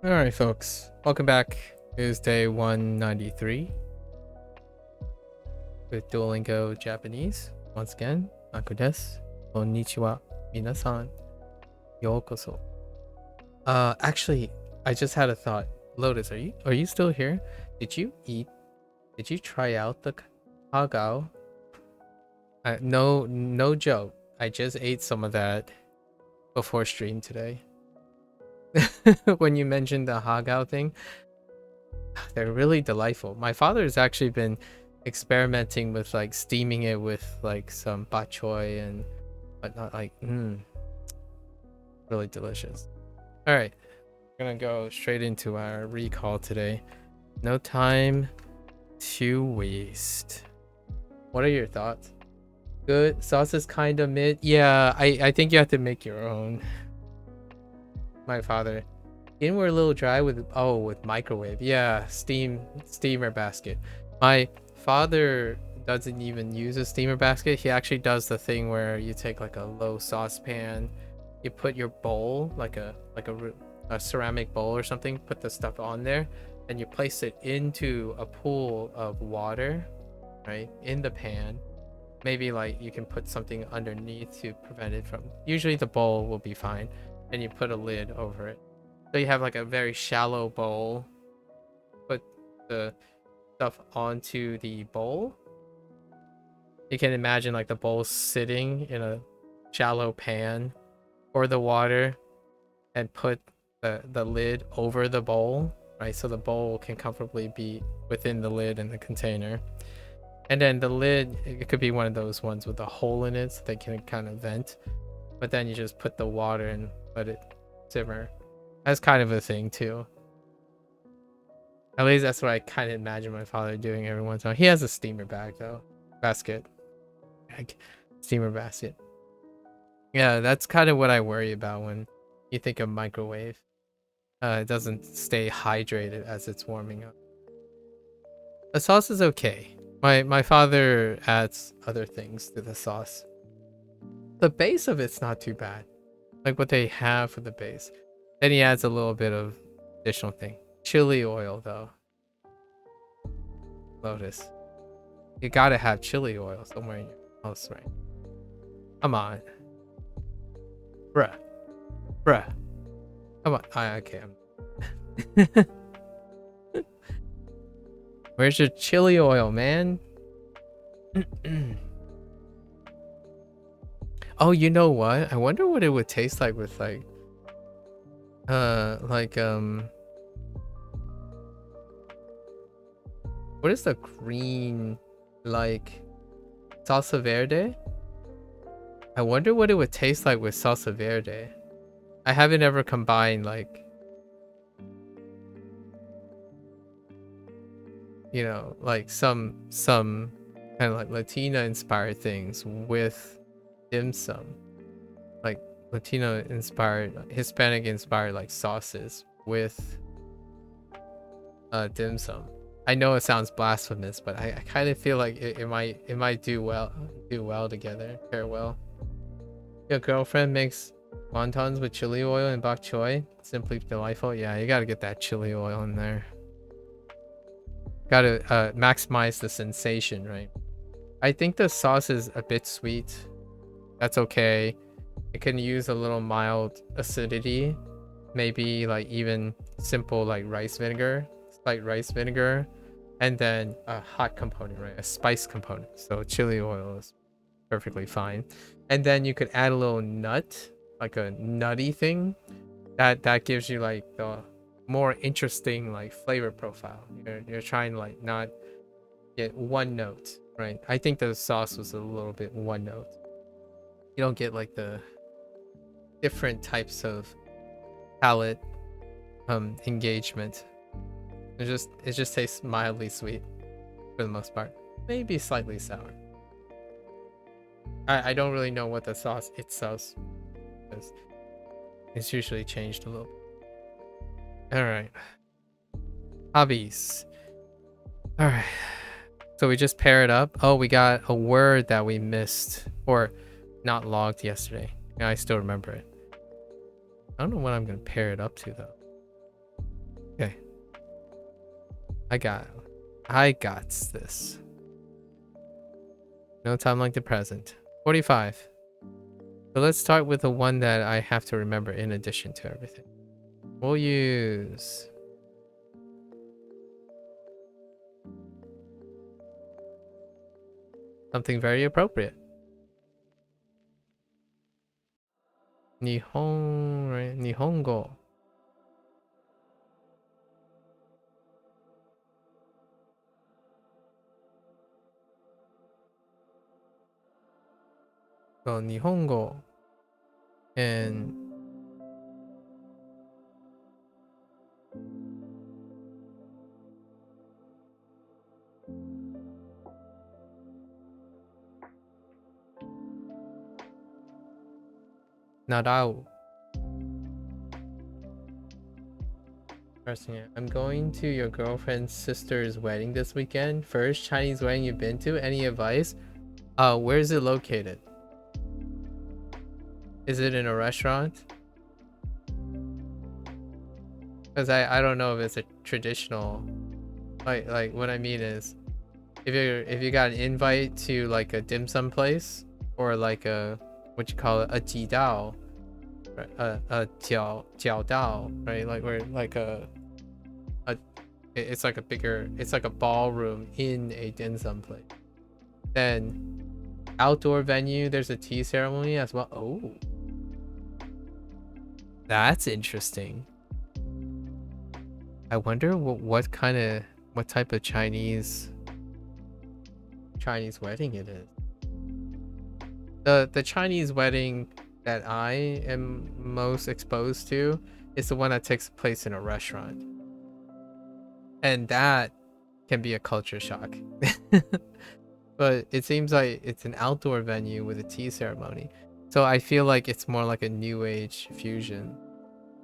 Alright, folks. Welcome back. It is day 193 with Duolingo Japanese. Once again, MAKU desu. Konnichiwa. Minasan. Yokoso. Actually, I just had a thought. Lotus, are you still here? Did you try out the hagao? No joke. I just ate some of that before stream today. When you mentioned the hagao thing, they're really delightful. My father has actually been experimenting with like steaming it with like some bok choy and whatnot. Like, really delicious. All right, we're gonna go straight into our recall today. No time to waste. What are your thoughts? Good. Sauce is kind of mid. Yeah, I think you have to make your own. My father. Skin were a little dry with microwave. Yeah, steamer basket. My father doesn't even use a steamer basket. He actually does the thing where you take like a low saucepan, you put your bowl, like a ceramic bowl or something, put the stuff on there, and you place it into a pool of water, right, in the pan. Maybe like you can put something underneath to prevent it from, usually the bowl will be fine, and you put a lid over it. So you have like a very shallow bowl, put the stuff onto the bowl. You can imagine like the bowl sitting in a shallow pan, pour the water, and put the lid over the bowl, right? So the bowl can comfortably be within the lid in the container. And then the lid, it could be one of those ones with a hole in it so they can kind of vent. But then you just put the water and let it simmer. That's kind of a thing too. At least that's what I kind of imagine my father doing every once in a while. He has a steamer bag though. Basket. Steamer basket. Yeah, that's kind of what I worry about when you think of microwave. It doesn't stay hydrated as it's warming up. The sauce is okay. My father adds other things to the sauce. The base of it's not too bad. Like what they have for the base. Then he adds a little bit of additional thing. Chili oil though. Lotus. You gotta have chili oil somewhere in your house, right? Come on. Bruh. Come on. Okay. Where's your chili oil, man? Oh, you know what? I wonder what it would taste like with like what is the green, like, salsa verde? I wonder what it would taste like with salsa verde. I haven't ever combined like, you know, like some kind of like Latina inspired things with dim sum, like Latino inspired, Hispanic inspired like sauces with dim sum. I know it sounds blasphemous, but I kind of feel like it might do well together, pair well. Your girlfriend makes wontons with chili oil and bok choy. Simply delightful. Yeah, you gotta get that chili oil in there. Gotta maximize the sensation, right? I think the sauce is a bit sweet. That's okay. It can use a little mild acidity. Maybe like even simple like rice vinegar, slight rice vinegar, and then a hot component, right? A spice component. So chili oil is perfectly fine. And then you could add a little nut, like a nutty thing. That gives you like the more interesting like flavor profile. You're trying to like not get one note, right? I think the sauce was a little bit one note. You don't get like the different types of palate engagement. It just tastes mildly sweet for the most part. Maybe slightly sour. I don't really know what the sauce itself is. It's usually changed a little. Alright. Hobbies. Alright. So we just pair it up. Oh, we got a word that we missed or not logged yesterday. Yeah, I still remember it. I don't know what I'm gonna pair it up to though. Okay. I got this. No time like the present. 45. So let's start with the one that I have to remember in addition to everything. We'll use something very appropriate. Nihongo. So Nihongo and Narau. I'm going to your girlfriend's sister's wedding this weekend. First Chinese wedding you've been to? Any advice? Where is it located? Is it in a restaurant? Because I don't know if it's a traditional, like what I mean is, if you got an invite to like a dim sum place, or like a, what you call it, a jidao, a jiao dao, right? Like where like it's like a bigger, it's like a ballroom in a dim sum place. Then outdoor venue, there's a tea ceremony as well. Oh, that's interesting. I wonder what type of Chinese wedding it is. The Chinese wedding that I am most exposed to is the one that takes place in a restaurant, and that can be a culture shock. But it seems like it's an outdoor venue with a tea ceremony, so I feel like it's more like a new age fusion.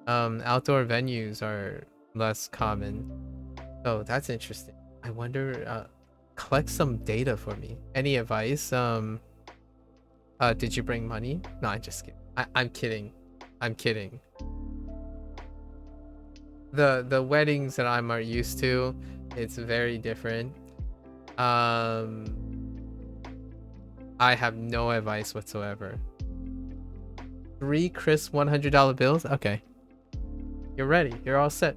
Outdoor venues are less common, so that's interesting. I wonder, collect some data for me. Any advice? Did you bring money? No, I'm just kidding. I'm kidding. I'm kidding. The weddings that I'm used to, it's very different. I have no advice whatsoever. 3 crisp $100 bills? Okay. You're ready. You're all set.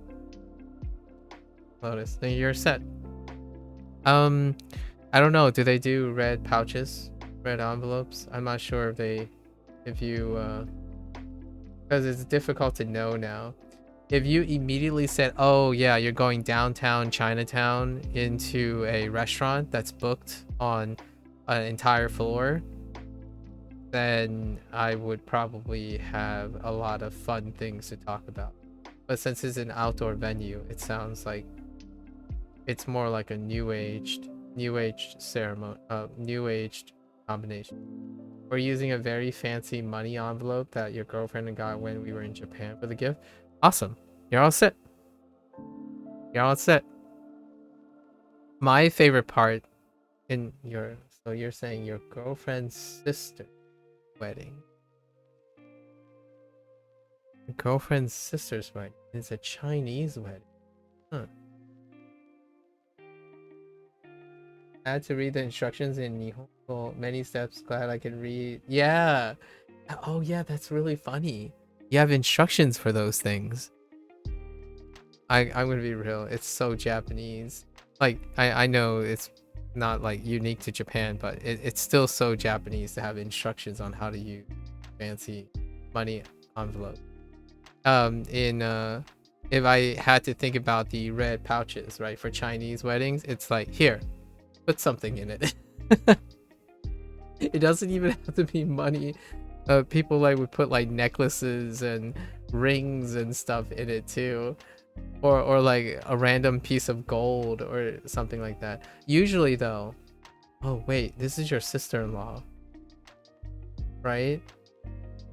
Lotus, then you're set. I don't know. Do they do red pouches? Red envelopes? I'm not sure if you, because it's difficult to know now. If you immediately said, oh yeah, you're going downtown Chinatown into a restaurant that's booked on an entire floor, then I would probably have a lot of fun things to talk about. But since it's an outdoor venue, it sounds like it's more like a new aged ceremony, new aged combination. We're using a very fancy money envelope that your girlfriend got when we were in Japan for the gift. Awesome. You're all set. You're all set. My favorite part in your, so you're saying your girlfriend's sister wedding. Your girlfriend's sister's wedding is a Chinese wedding. Huh. I had to read the instructions in Nihongo. Many steps. Glad I could read. Yeah. Oh yeah, that's really funny. You have instructions for those things. I'm gonna be real. It's so Japanese. Like I know it's not like unique to Japan, but it's still so Japanese to have instructions on how to use fancy money envelope. If I had to think about the red pouches, right, for Chinese weddings, it's like, here, put something in it. It doesn't even have to be money. People like would put like necklaces and rings and stuff in it too, or like a random piece of gold or something like that. Usually though, oh wait, this is your sister-in-law, right?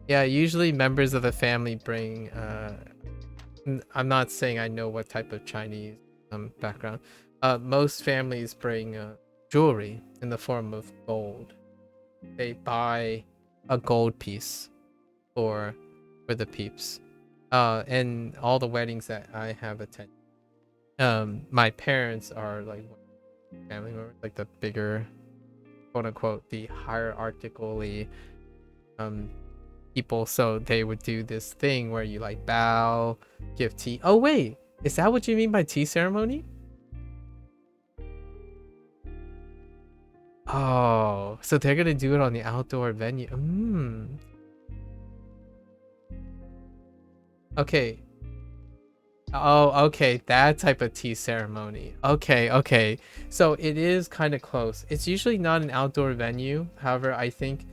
Yeah, usually members of the family bring I'm not saying I know what type of Chinese background. Most families bring jewelry in the form of gold. They buy a gold piece for the peeps. And all the weddings that I have attended, My parents are like family members, like the bigger, quote unquote, the hierarchically um people. So they would do this thing where you like bow, give tea. Oh wait, is that what you mean by tea ceremony? Oh, so they're gonna do it on the outdoor venue. Okay. Oh, okay, that type of tea ceremony. Okay, okay. So it is kind of close. It's usually not an outdoor venue. However, I think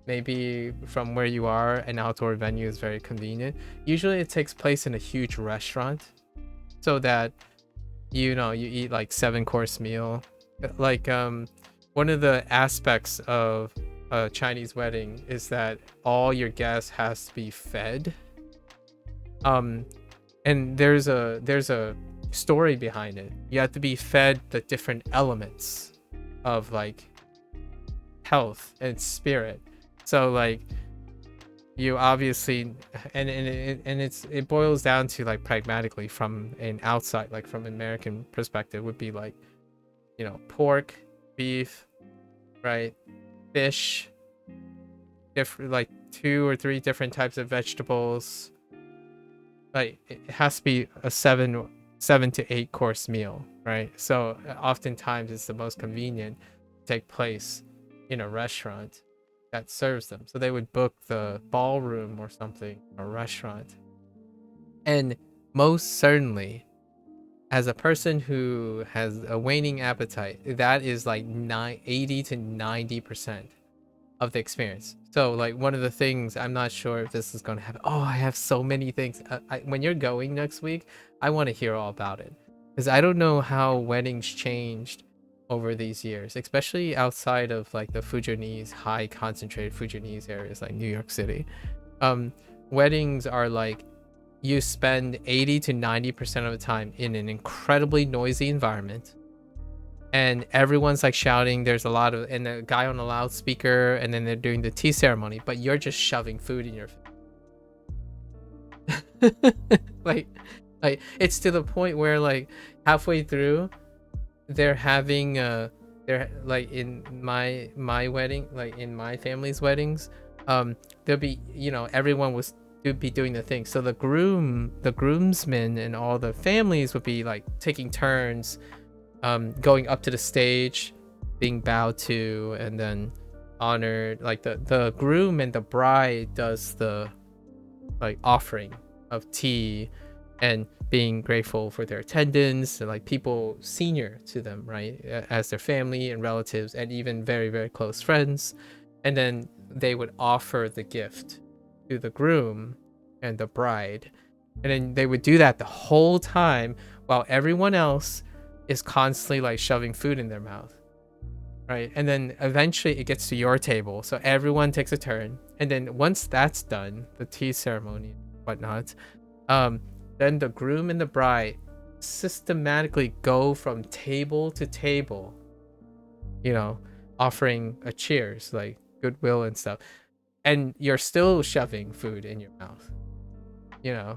maybe from where you are, an outdoor venue is very convenient. Usually it takes place in a huge restaurant so that you eat like 7 course meal. Like one of the aspects of a Chinese wedding is that all your guests has to be fed. Um and there's a story behind it. You have to be fed the different elements of like health and spirit. So like you obviously it boils down to like pragmatically from an outside, like from an American perspective, would be like, pork, beef, right, fish, different like 2 or 3 different types of vegetables. Like it has to be a 7 to 8 course meal, right? So oftentimes it's the most convenient to take place in a restaurant that serves them. So they would book the ballroom or something, a restaurant. And most certainly, as a person who has a waning appetite, that is like 80 to 90% of the experience. So like one of the things, I'm not sure if this is going to happen. Oh, I have so many things. When you're going next week, I want to hear all about it, because I don't know how weddings changed over these years, especially outside of like the Fujianese, high concentrated Fujianese areas like New York City. um Weddings are like, you spend 80 to 90% of the time in an incredibly noisy environment, and everyone's like shouting. There's a lot of, and a guy on a loudspeaker, and then they're doing the tea ceremony, but you're just shoving food in your face. like it's to the point where like halfway through they're having they're like in my wedding, like in my family's weddings, there'll be, everyone was to be doing the thing. So the groomsmen and all the families would be like taking turns going up to the stage, being bowed to, and then honored. Like the groom and the bride does the like offering of tea and being grateful for their attendance, and like people senior to them, right, as their family and relatives and even very, very close friends. And then they would offer the gift to the groom and the bride, and then they would do that the whole time while everyone else is constantly like shoving food in their mouth, right? And then eventually it gets to your table, so everyone takes a turn, and then once that's done, the tea ceremony and whatnot, then the groom and the bride systematically go from table to table, offering a cheers, like goodwill and stuff, and you're still shoving food in your mouth.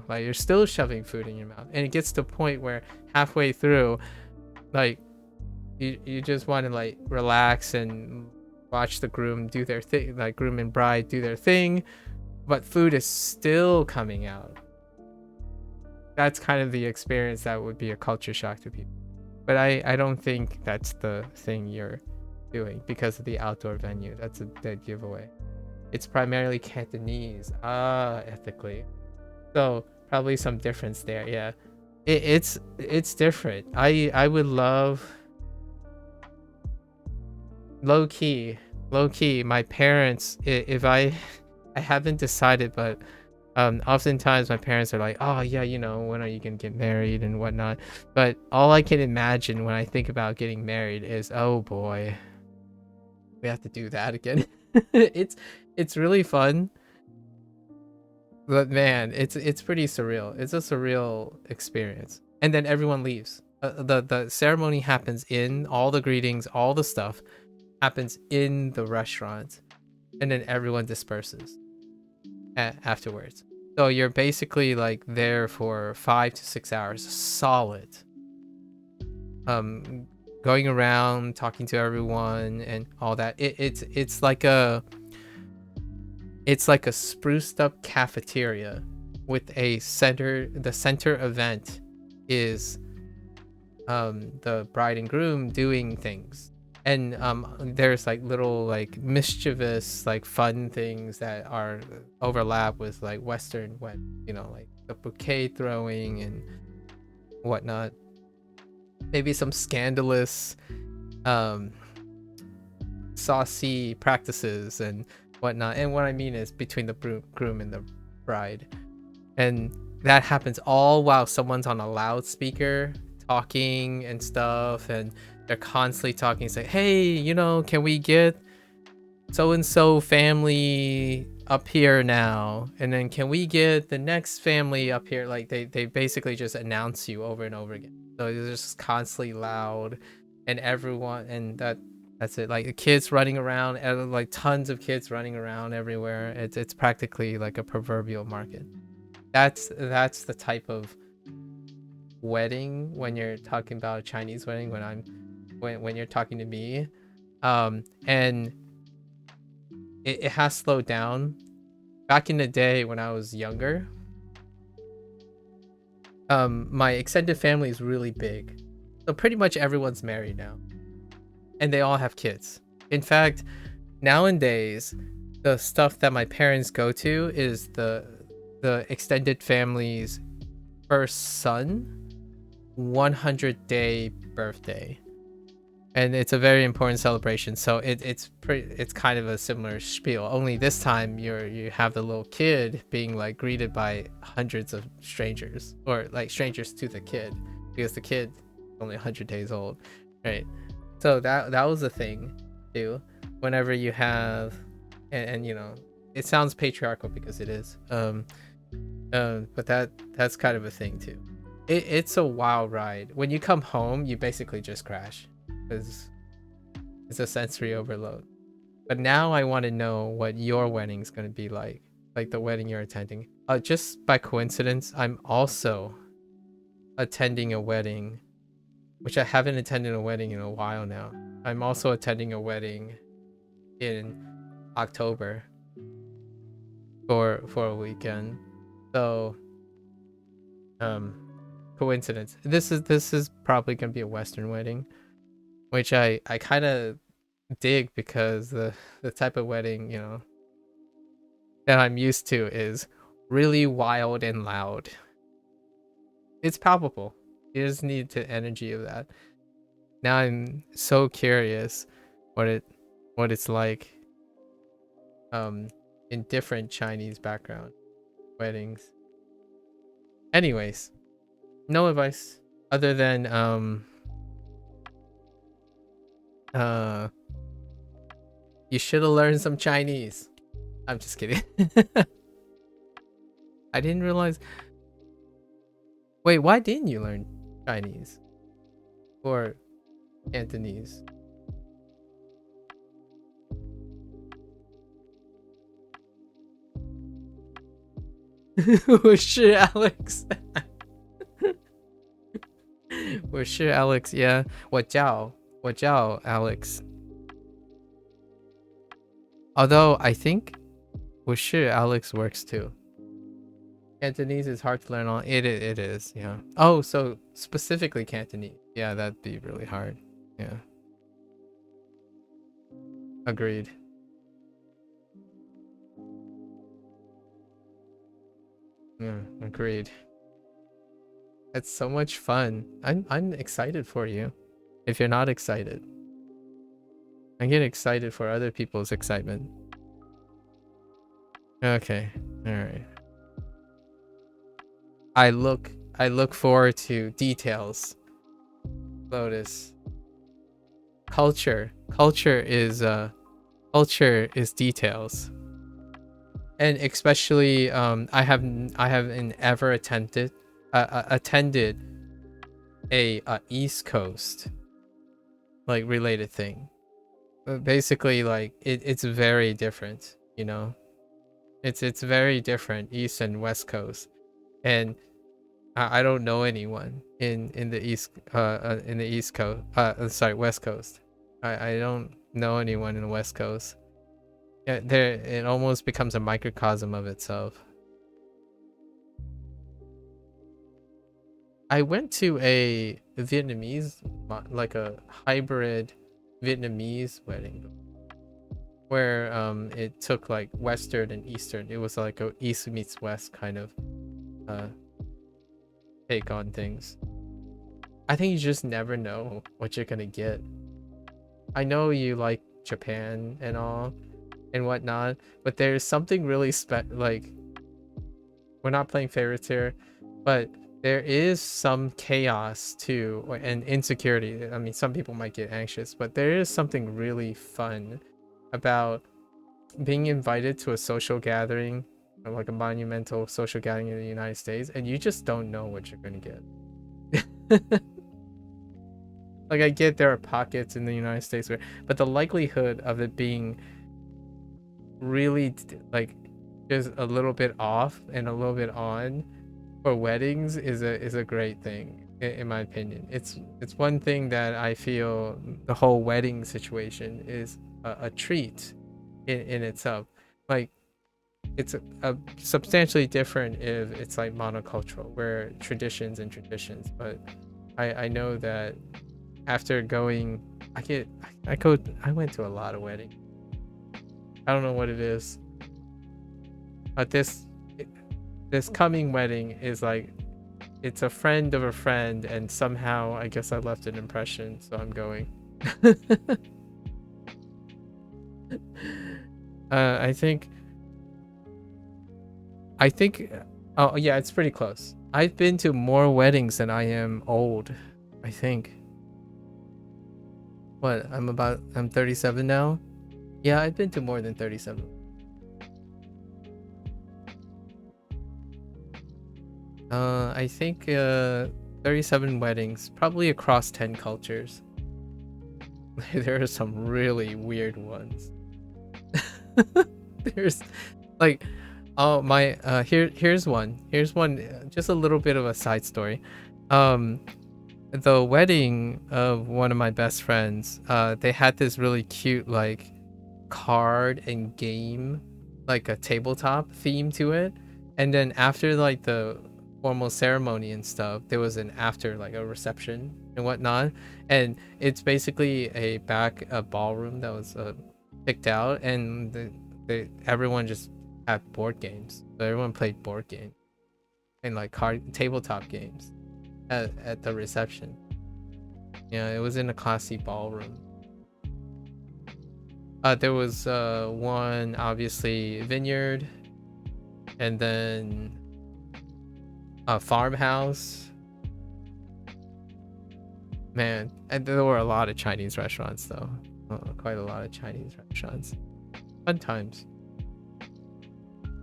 Like you're still shoving food in your mouth, and it gets to a point where halfway through, like you just want to like relax and watch the groom do their thing, like groom and bride do their thing, but food is still coming out. That's kind of the experience that would be a culture shock to people. But I don't think that's the thing you're doing because of the outdoor venue. That's a dead giveaway. It's primarily Cantonese, ethically. So probably some difference there. Yeah, it's different. I would love, low key, my parents. If I haven't decided, but oftentimes my parents are like, oh yeah, when are you gonna get married and whatnot. But all I can imagine when I think about getting married is, oh boy, we have to do that again. it's really fun, but man, it's pretty surreal. It's a surreal experience. And then everyone leaves. The ceremony happens in, all the greetings, all the stuff happens in the restaurant, and then everyone disperses afterwards. So you're basically like there for 5 to 6 hours solid. um going around talking to everyone and all that. It's like a spruced up cafeteria with a center. The center event is the bride and groom doing things, and there's like little like mischievous like fun things that are overlap with like Western, what, like the bouquet throwing and whatnot. Maybe some scandalous um saucy practices and whatnot. And what I mean is between the groom and the bride. And that happens all while someone's on a loudspeaker talking and stuff. And they're constantly talking, say, hey, can we get so and so family up here now? And then can we get the next family up here? Like they basically just announce you over and over again. So it's just constantly loud, and everyone, and that's it. Like the kids running around, and like tons of kids running around everywhere. It's practically like a proverbial market. That's the type of wedding when you're talking about a Chinese wedding. When you're talking to me, and it has slowed down. Back in the day when I was younger, my extended family is really big, so pretty much everyone's married now, and they all have kids. In fact, nowadays, the stuff that my parents go to is the extended family's first son 100-day birthday, and it's a very important celebration. So it's kind of a similar spiel, only this time you have the little kid being like greeted by hundreds of strangers, or like strangers to the kid, because the kid is only 100 days old, right? So that was a thing too. Whenever you have, and it sounds patriarchal because it is, but that's kind of a thing too. It's a wild ride. When you come home, you basically just crash because it's a sensory overload. But now I want to know what your wedding's going to be like the wedding you're attending. Just by coincidence, I'm also attending a wedding, which I haven't attended a wedding in a while now. I'm also attending a wedding in October for a weekend. So coincidence. This is probably gonna be a Western wedding, which I kind of dig, because the type of wedding that I'm used to is really wild and loud. It's palpable. You just need the energy of that. Now I'm so curious what it's like in different Chinese background weddings. Anyways, no advice other than you should have learned some Chinese. I'm just kidding. I didn't realize. Wait, why didn't you learn Chinese or Cantonese? Well, sure, Alex. Well, sure, Alex. Yeah. 我叫 Alex. Although I think 我是 Alex works too. Cantonese is hard to learn on. It is, yeah. Oh, so specifically Cantonese. Yeah, that'd be really hard. Yeah. Agreed. Yeah, agreed. It's so much fun. I'm excited for you. If you're not excited, I get excited for other people's excitement. Okay. All right. I look forward to details. Lotus. Culture is details. And especially I haven't ever attended a East Coast like related thing. Basically, like it's very different, it's very different, East and West Coast. And I don't know anyone in the East Coast. Sorry, West Coast. I don't know anyone in the West Coast. Yeah, there it almost becomes a microcosm of itself. I went to a Vietnamese, like a hybrid Vietnamese wedding, where it took like Western and Eastern. It was like a East meets West kind of uh take on things. I think you just never know what you're gonna get. I know you like Japan and all and whatnot, but there's something really like, we're not playing favorites here, but there is some chaos too and insecurity. I mean, some people might get anxious, but there is something really fun about being invited to a social gathering, or like a monumental social gathering in the United States, and you just don't know what you're gonna get. Like, I get there are pockets in the United States where, but the likelihood of it being really like just a little bit off and a little bit on for weddings is a great thing in my opinion. It's one thing that I feel the whole wedding situation is a treat in itself. Like, it's a substantially different if it's like monocultural, where traditions and traditions, but I know that after going, I went to a lot of weddings. I don't know what it is, but this coming wedding is like, it's a friend of a friend, and somehow I guess I left an impression, so I'm going. I think oh yeah, it's pretty close. I've been to more weddings than I am old, I think. What, I'm 37 now. Yeah, I've been to more than 37. I think 37 weddings, probably across 10 cultures. There are some really weird ones. There's like, oh my, here's one. Here's one, just a little bit of a side story. The wedding of one of my best friends, they had this really cute like card and game, like a tabletop theme to it. And then after like the formal ceremony and stuff, there was an after, like a reception and whatnot. And it's basically a ballroom that was picked out, and everyone just had board games. So everyone played board games and like tabletop games at the reception. Yeah, it was in a classy ballroom. There was one, obviously, vineyard, and then a farmhouse. Man, and there were a lot of Chinese restaurants though. Quite a lot of Chinese restaurants. Fun times.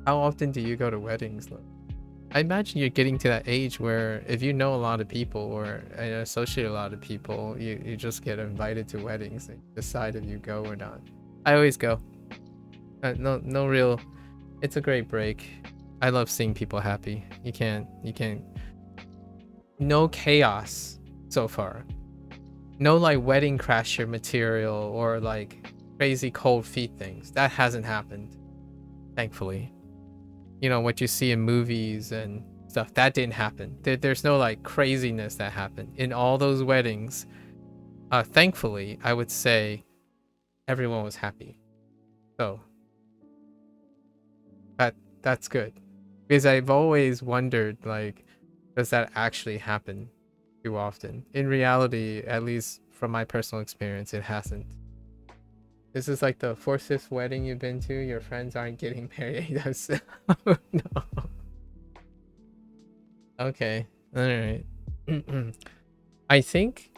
How often do you go to weddings though? I imagine you're getting to that age where if you know a lot of people or associate a lot of people, you just get invited to weddings and decide if you go or not. I always go. No real. It's a great break. I love seeing people happy. You can't. No chaos so far. No like wedding crasher material or like crazy cold feet things. That hasn't happened, thankfully. You know, what you see in movies and stuff, that didn't happen. There's no like craziness that happened in all those weddings. Thankfully, I would say everyone was happy. So that's good, because I've always wondered, like, does that actually happen too often? In reality, at least from my personal experience, it hasn't. This is like the fourth, fifth wedding you've been to. Your friends aren't getting married. Oh, no. Okay. All right. I think.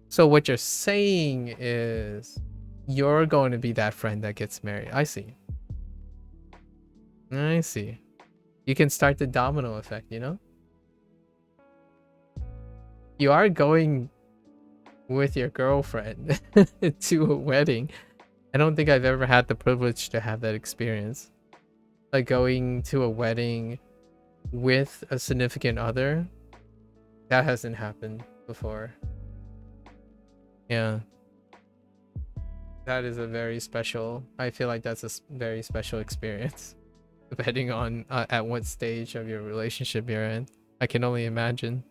So what you're saying is you're going to be that friend that gets married. I see. I see. You can start the domino effect, you know? You are going with your girlfriend to a wedding. I don't think I've ever had the privilege to have that experience. Like going to a wedding with a significant other, that hasn't happened before. Yeah. That is a very special, I feel like that's a very special experience, depending on at what stage of your relationship you're in. I can only imagine.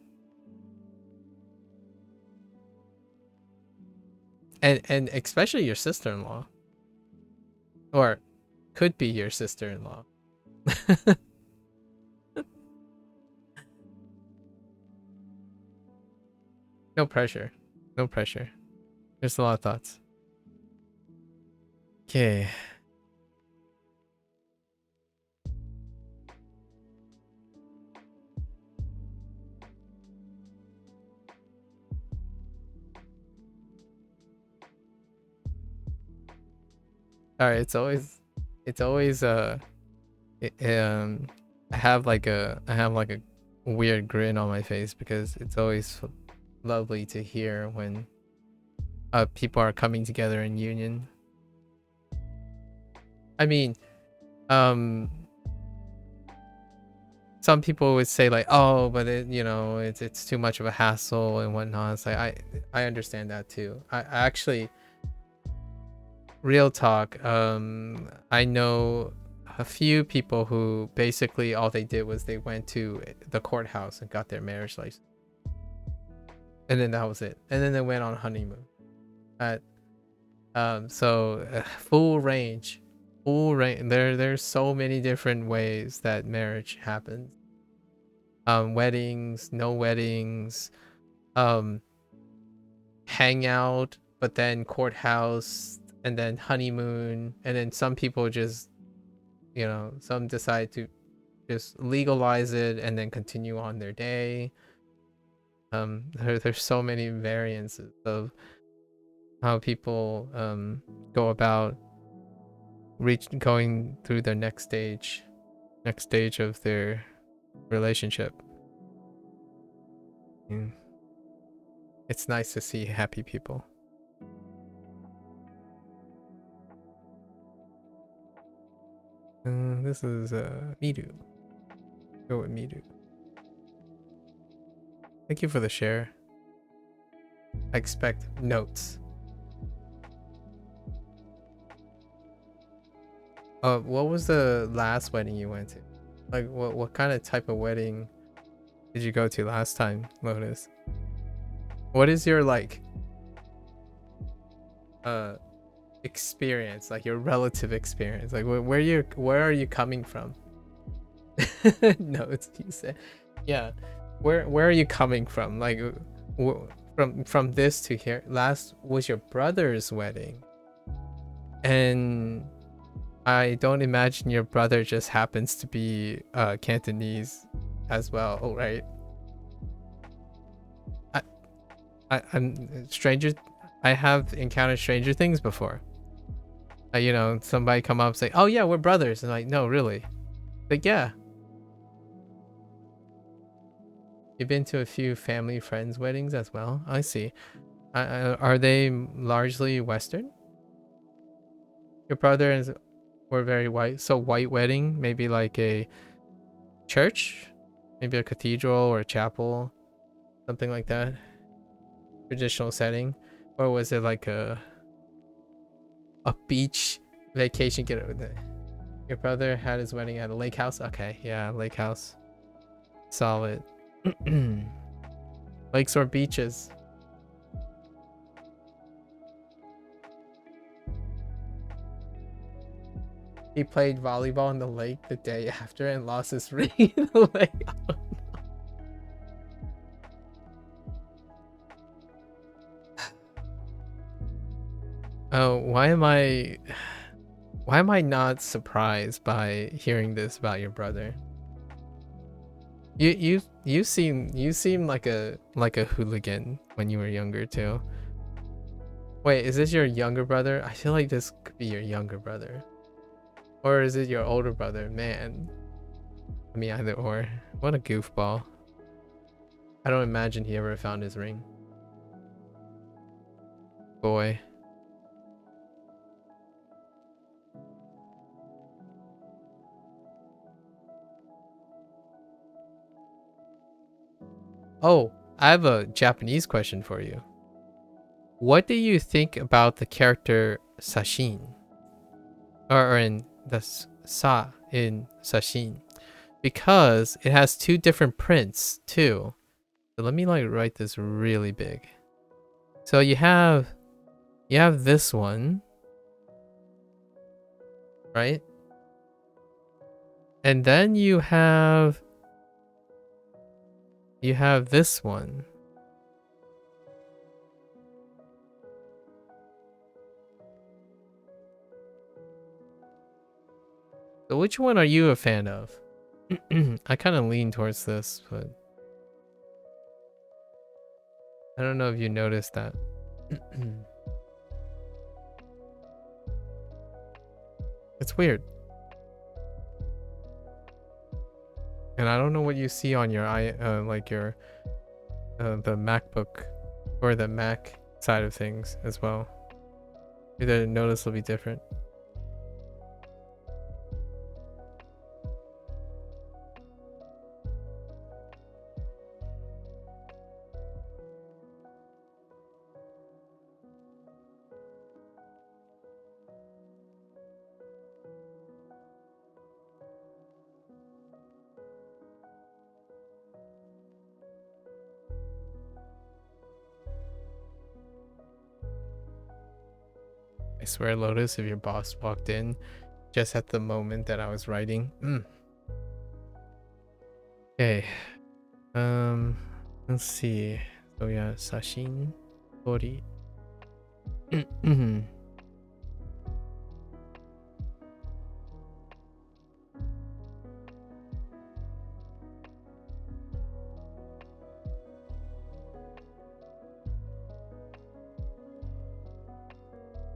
And especially your sister-in-law, or could be your sister-in-law. No pressure. No pressure. There's a lot of thoughts. Okay. All right, it's always it, I have like a weird grin on my face because it's always lovely to hear when people are coming together in union. I mean, um some people would say like, oh, but it's too much of a hassle and whatnot. It's like I understand that too. I actually, real talk, I know a few people who basically all they did was they went to the courthouse and got their marriage license, and then that was it, and then they went on honeymoon. At so full range. There's so many different ways that marriage happens. Weddings, no weddings, um hangout, but then courthouse, and then honeymoon, and then some people just, some decide to just legalize it and then continue on their day. There's so many variances of how people go about going through their next stage of their relationship. Mm. It's nice to see happy people. This is Midu. Go with Midu. Thank you for the share. I expect notes. What was the last wedding you went to? Like, what kind of type of wedding did you go to last time, Lotus? What is your uh experience, like your relative experience? Like, where are you coming from? Notes, you said. Yeah. Where are you coming from? Like, from this to here. Last was your brother's wedding, and I don't imagine your brother just happens to be Cantonese as well, right? I, I'm stranger. I have encountered stranger things before. Somebody come up and say, "Oh yeah, we're brothers," and like, no, really? Like, yeah, you've been to a few family friends' weddings as well. I see. Are they largely Western? Your brother is were very white, so white wedding, maybe like a church, maybe a cathedral or a chapel, something like that. Traditional setting, or was it like a beach vacation get over there? Your brother had his wedding at a lake house. Okay, yeah, lake house, solid. Lakes or beaches? He played volleyball in the lake the day after and lost his ring in the lake. Oh, why am I not surprised by hearing this about your brother? You seem like a hooligan when you were younger too. Wait, is this your younger brother? I feel like this could be your younger brother. Or is it your older brother? Man. I mean, either or. What a goofball. I don't imagine he ever found his ring. Boy. Oh, I have a Japanese question for you. What do you think about the character Sashin? Or in the Sa in Sashin? Because it has two different prints too. So let me like write this really big. So you have this one, right? And then you have this one. So which one are you a fan of? I kind of lean towards this, but I don't know if you noticed that. It's weird. And I don't know what you see on your like your the MacBook or the Mac side of things as well. The notice will be different. I swear, Lotus, if your boss walked in just at the moment that I was writing. Okay. Let's see. So yeah, Sashin, Tori.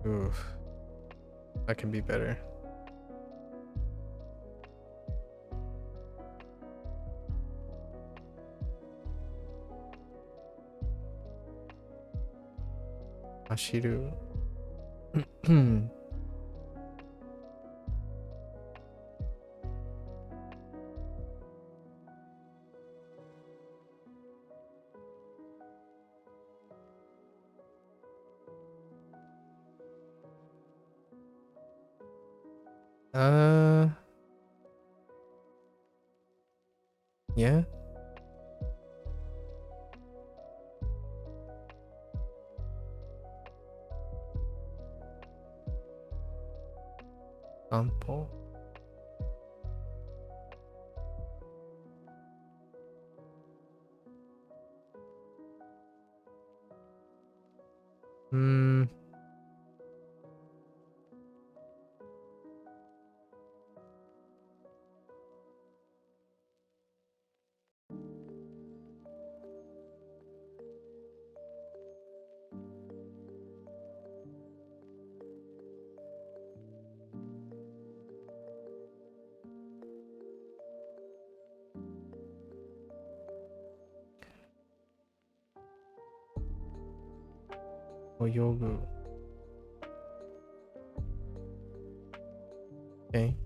Oof. That can be better. Ashiru. Yeah. Sample. Oyogu. Okay.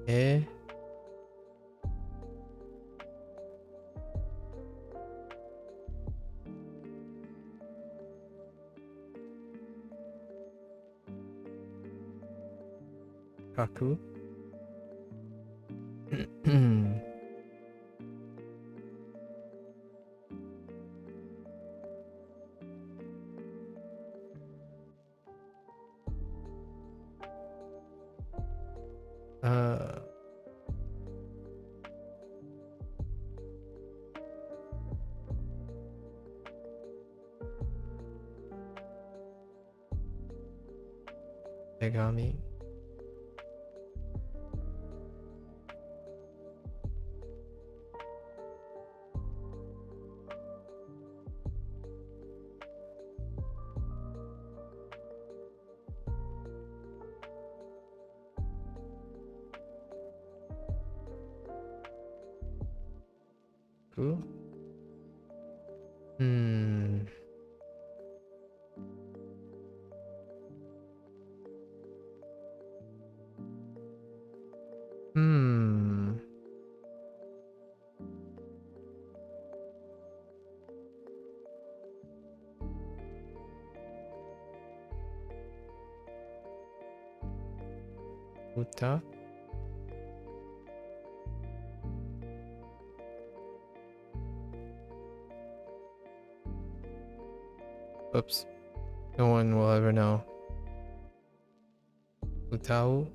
Eh. Kaku. uh. Tegami. MAKU. Hmm. Hmm. Uta. Oops. No one will ever know. Utau.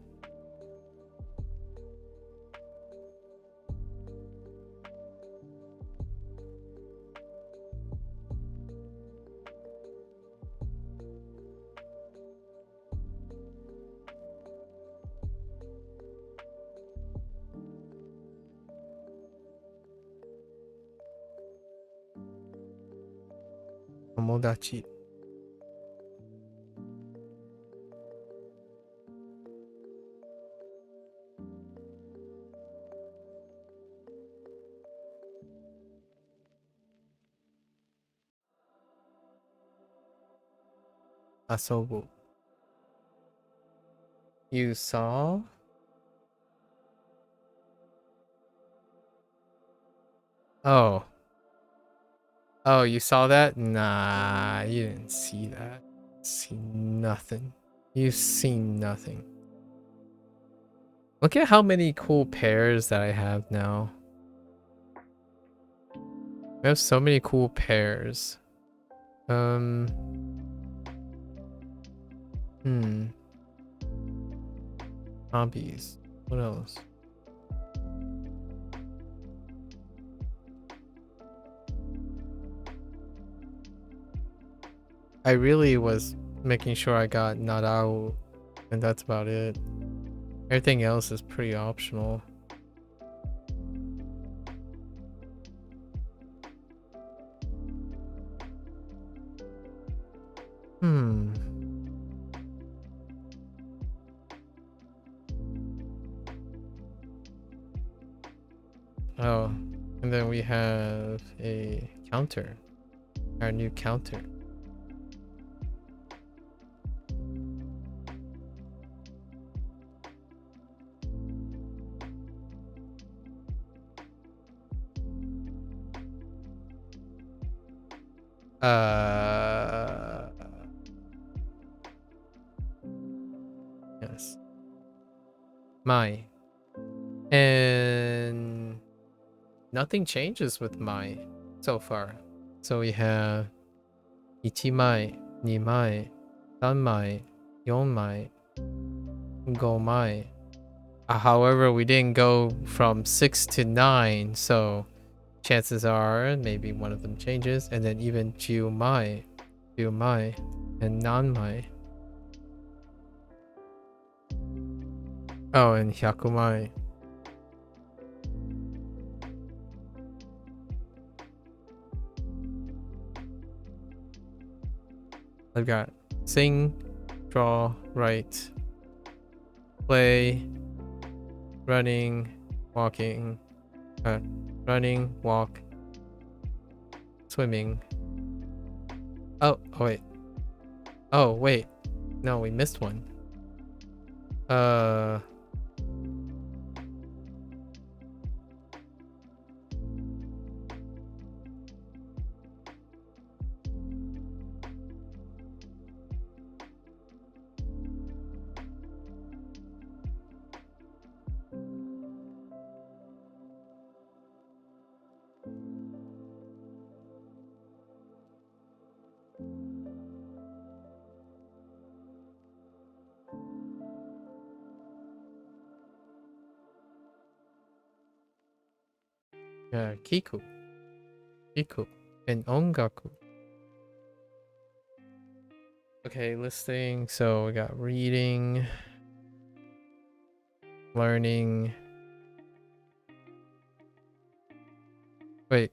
Tomodachi. Asobu. You saw? Oh. Oh, you saw that? Nah, you didn't see that. See nothing. You've seen nothing. Look at how many cool pairs that I have now. I have so many cool pairs. Hobbies. What else? I really was making sure I got Narau, and that's about it. Everything else is pretty optional. Oh, and then we have a counter. Our new counter. Yes. My. And nothing changes with my so far. So we have 1枚、2枚、3枚、4枚、5枚. However, we didn't go from 6 to 9, so chances are maybe one of them changes, and then even 10枚, and 何枚. Oh, and 100枚. I've got sing, draw, write, play, running, walking, running, walk, swimming. Oh wait. Oh wait. No, we missed one. Kiku, and ongaku. Okay, listing. So we got reading, learning. Wait,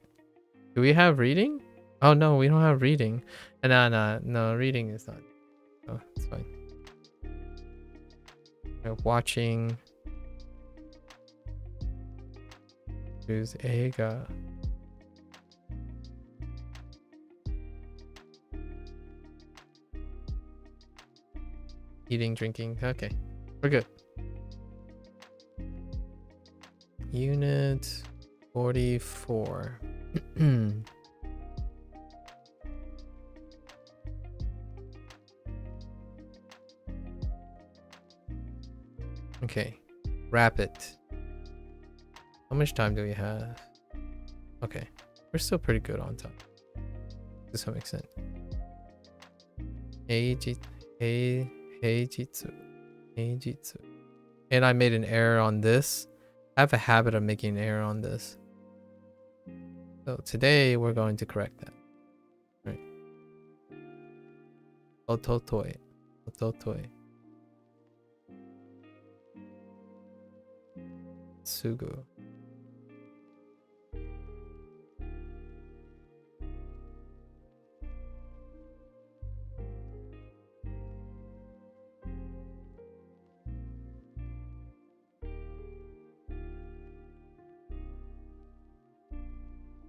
do we have reading? Oh no, we don't have reading. No, reading is not. Oh, it's fine. Watching. Choose Eiga. Eating, drinking. Okay, we're good. Unit 44. Okay, rapid. How much time do we have? Okay, we're still pretty good on time to some extent. Heijitsu. And I made an error on this. I have a habit of making an error on this. So today we're going to correct that. Right. Ototoi. Ototoi. Sugu.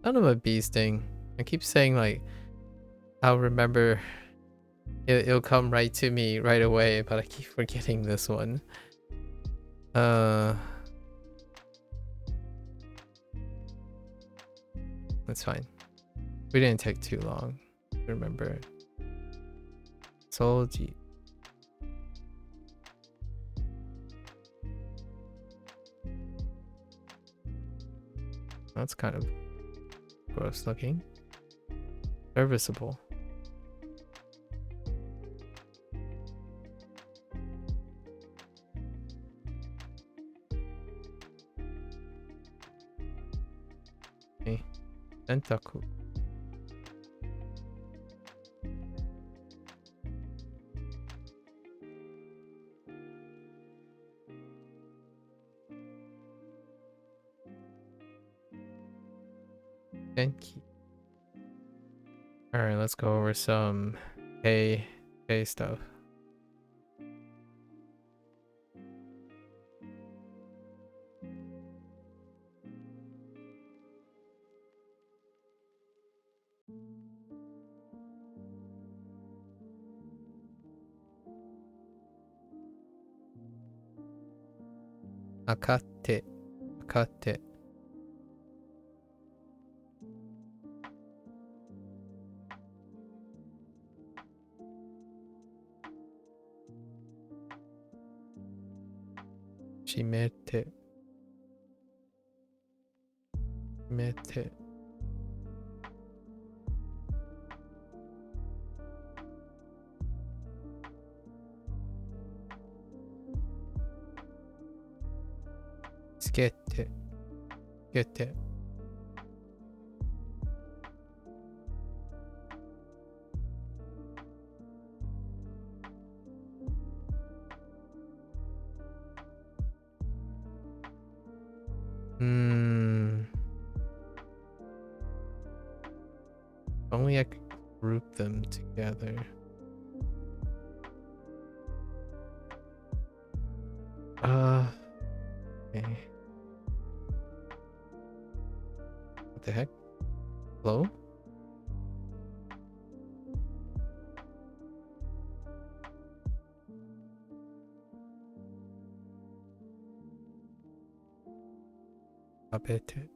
Kind of a bee sting. I keep saying like I'll remember it'll come right to me right away, but I keep forgetting this one. That's fine. We didn't take too long to remember. Solji. That's kind of gross looking. Serviceable. Okay. Sentaku. Genki. Alright, let's go over some pay stuff. Akate. Akate. Shimete. Shimete. Skete. Skete. Only I could group them together. Okay. What the heck? Hello? Abete.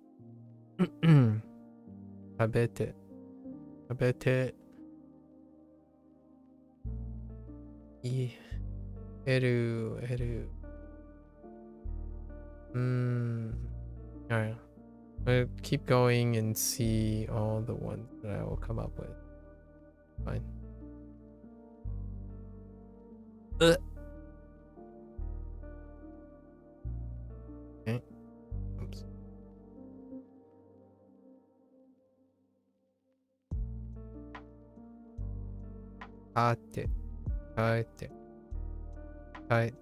Abete. Abete. Eru. Alright. I'll keep going and see all the ones that I will come up with. Fine. Okay. Oops. Ate. Ate. Ate.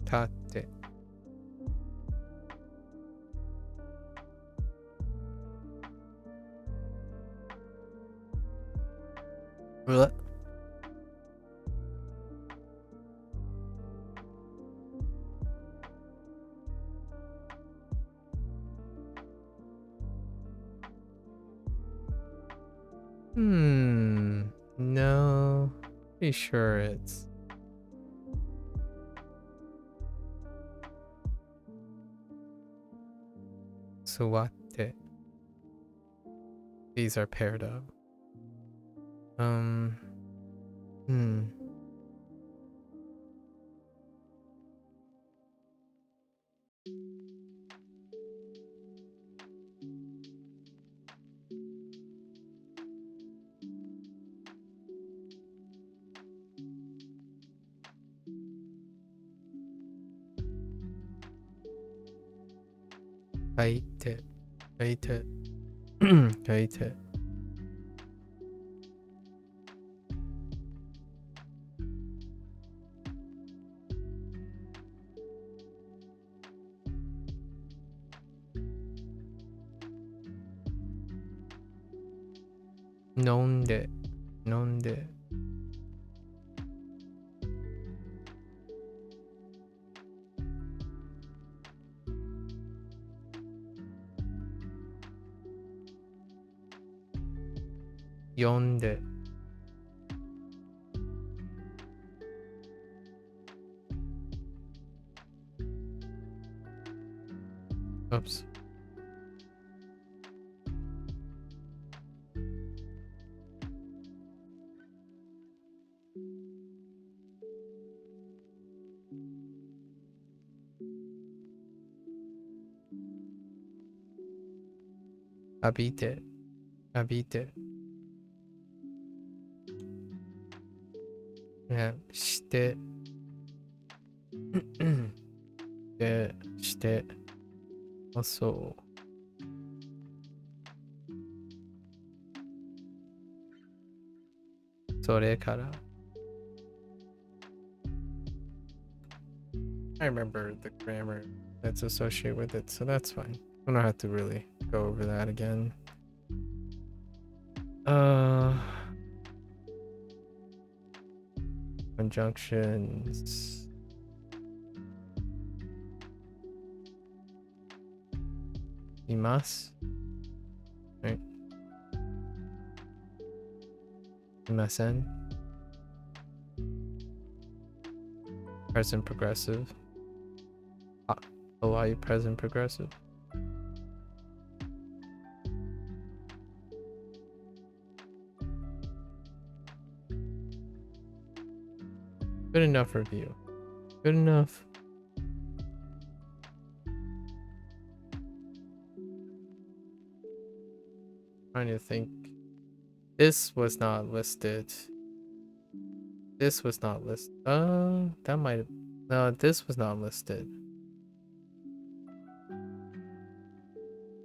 Tate. What? No. Pretty sure it's suwatte. These are paired up. Hmm. 書いて、書いて、書いて、飲んで、飲んで、読んで、oops. 浴びて、浴びて、して、で、して、そう。それから。I remember the grammar that's associated with it, so that's fine. I don't have to really go over that again. Conjunctions. Imasu. Right. Imasen. Present progressive. Hawaii present progressive. Good enough review. Good enough. Trying to think. This was not listed. This was not listed. That might have. No, this was not listed.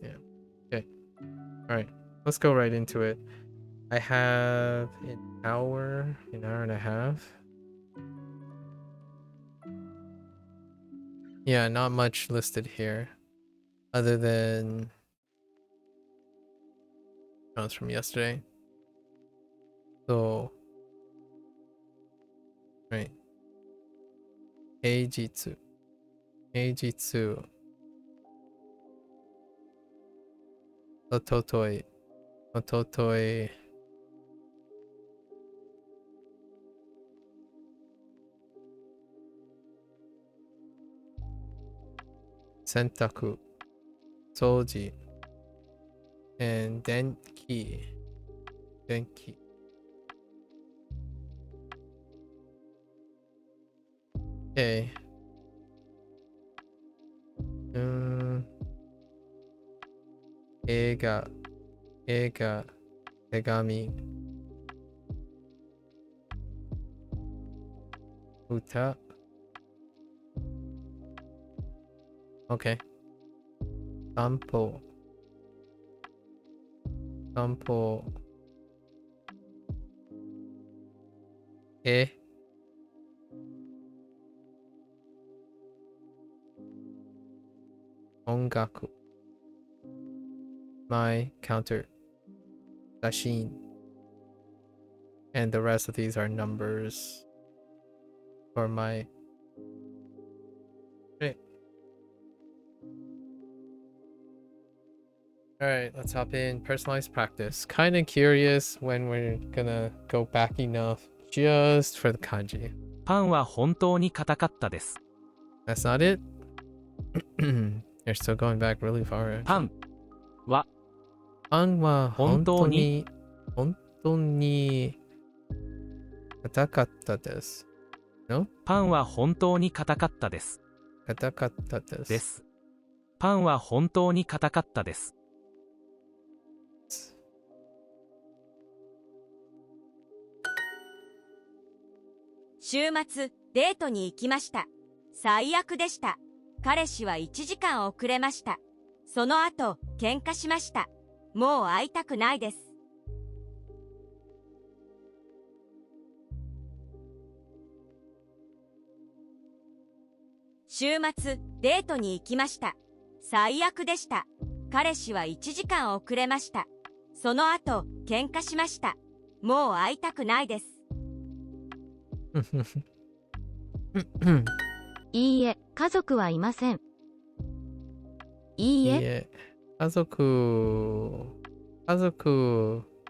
Yeah. Okay. Alright. Let's go right into it. I have an hour and a half. Yeah, not much listed here. Other than notes from yesterday. So, right. Eijitsu. Eijitsu. Ototoi. Ototoi. Sentaku. Soji. And Denki. Denki. Okay. 映画、手紙、歌。OK。散歩、音楽。My counter. 写真. And the rest of these are numbers for my. Right. All right, let's hop in. Personalized practice. Kind of curious when we're gonna go back enough just for the kanji. パンは本当に硬かったです。 That's not it? You're still going back really far. パンはパンは本当に硬かったです。No? パンは本当に硬かったです。硬かったです。です。パンは本当に硬かったです。週末デートに行きました。最悪でした。彼氏は1時間遅れました。その後喧嘩しました。もう会いたくないです。週末デートに行きました。最悪でした。彼氏は1時間遅れました。その後喧嘩しました。もう会いたくないです。いいえ、家族はいません。いいえ、家族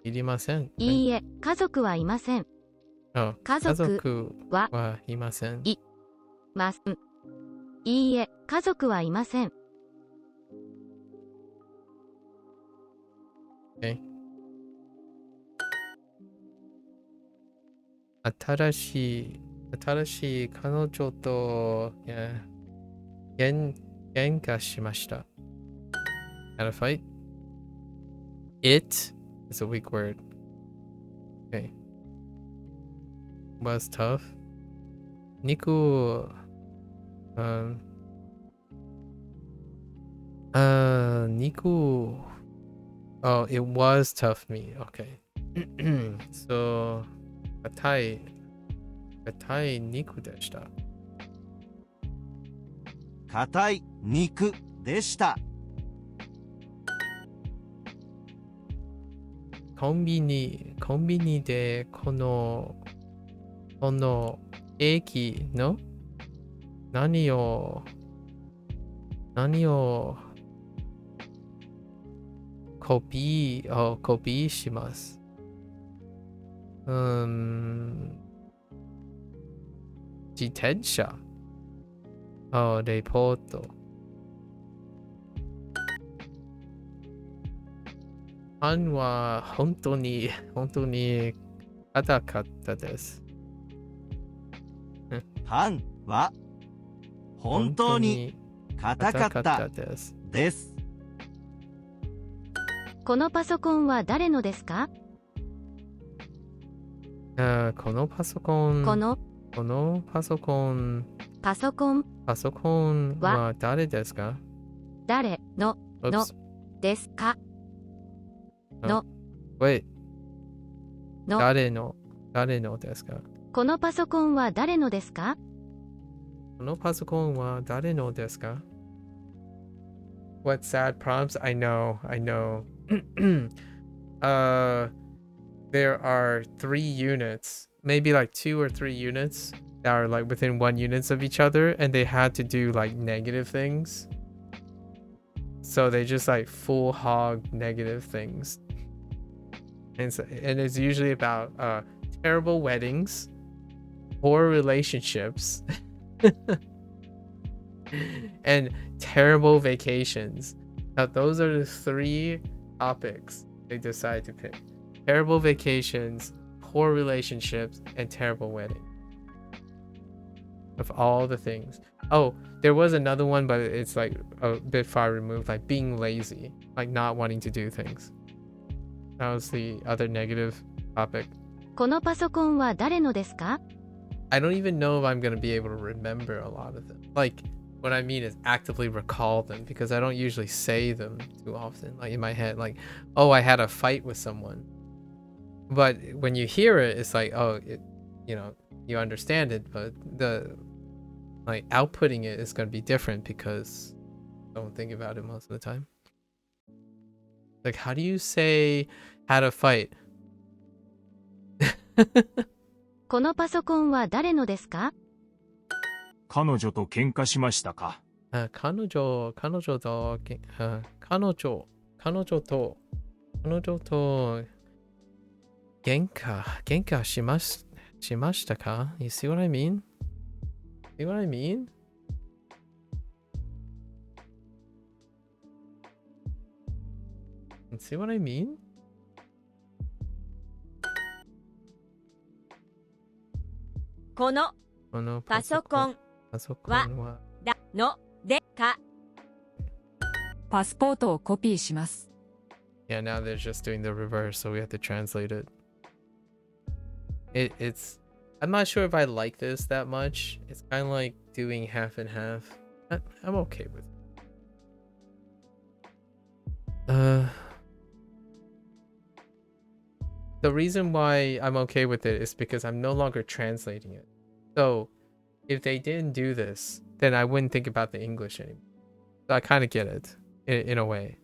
いりません。いいえ、家族はいません。家族はいません。ます。いいえ、家族はいません。Okay. 新しい彼女と喧嘩しました。Had a fight? It is a weak word. Okay. Was tough. Niku Niku. Oh, it was tough me. Okay. So 硬い肉でした。硬い肉でした。コンビニでこの駅の何をコピーします。自転車レポート。パンは本当に硬かったです。パンは本当に硬かったです。このパソコンは誰のですか？このパソコンは誰ですか？誰のですか？Wait. 誰のですか？このパソコンは誰のですか？このパソコンは誰のですか？ What sad prompts? I know. There are 3 units, maybe like 2 or 3 units that are like within 1 units of each other, and they had to do like negative things. So they just like full hog negative things. And it's usually about terrible weddings, poor relationships, and terrible vacations. Now those are the 3 topics they decide to pick. Terrible vacations, poor relationships, and terrible wedding. Of all the things. Oh, there was another one, but it's like a bit far removed, like being lazy, like not wanting to do things. That was the other negative topic. このパソコンは誰のですか？ I don't even know if I'm going to be able to remember a lot of them. Like, what I mean is actively recall them, because I don't usually say them too often. Like in my head, like, oh, I had a fight with someone. But when you hear it, it's like, oh, you understand it, but the like outputting it is going to be different because I don't think about it most of the time. Like, how do you say had a fight? このパソコンは誰のですか？彼女と喧嘩しましたか？彼女彼女と喧嘩しましたか? You see what I mean? See what I mean? See what I mean? このこのパソコンはだのでか。パスポートをコピーします。Yeah, now they're just doing the reverse, so we have to translate it. It's I'm not sure if I like this that much. It's kind of like doing half and half. I'm okay with it. The reason why I'm okay with it is because I'm no longer translating it. So if they didn't do this, then I wouldn't think about the English anymore. So I kind of get it in a way,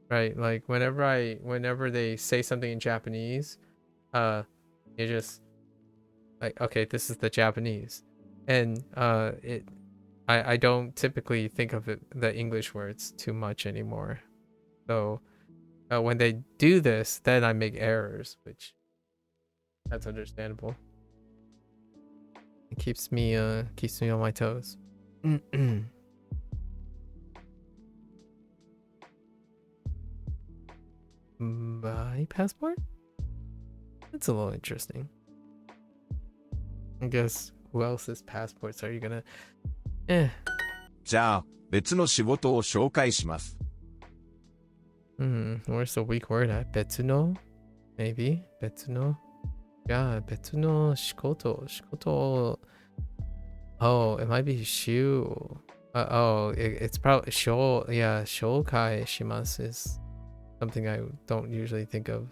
right? Like whenever they say something in Japanese, you just like, okay, this is the Japanese, and I don't typically think of the English words too much anymore. So when they do this, then I make errors, which that's understandable. It keeps me on my toes. My passport? That's a little interesting. I guess who else's passports are you gonna? じゃあ、別の仕事を紹介します。Where's the weak word at? 別の? Maybe? 別の? Yeah, 別の仕事. Oh, it might be 週. It's probably 紹介します is something I don't usually think of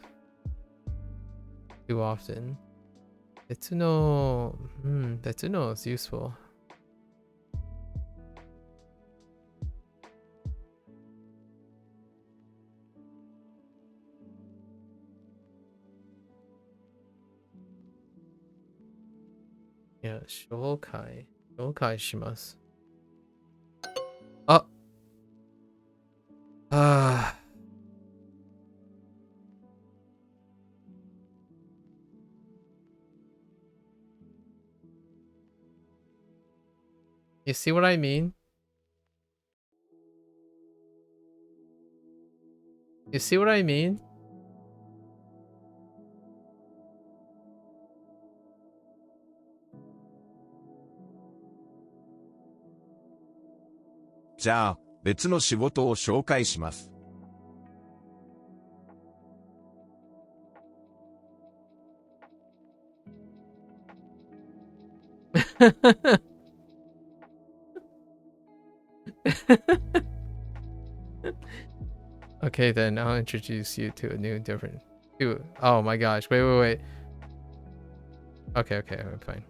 too often. 別の is useful. Yeah, 紹介します. You see what I mean? You see what I mean? じゃあ、別の仕事を紹介します。Okay, then I'll introduce you to a new different. Oh my gosh! Wait. Okay, I'm fine.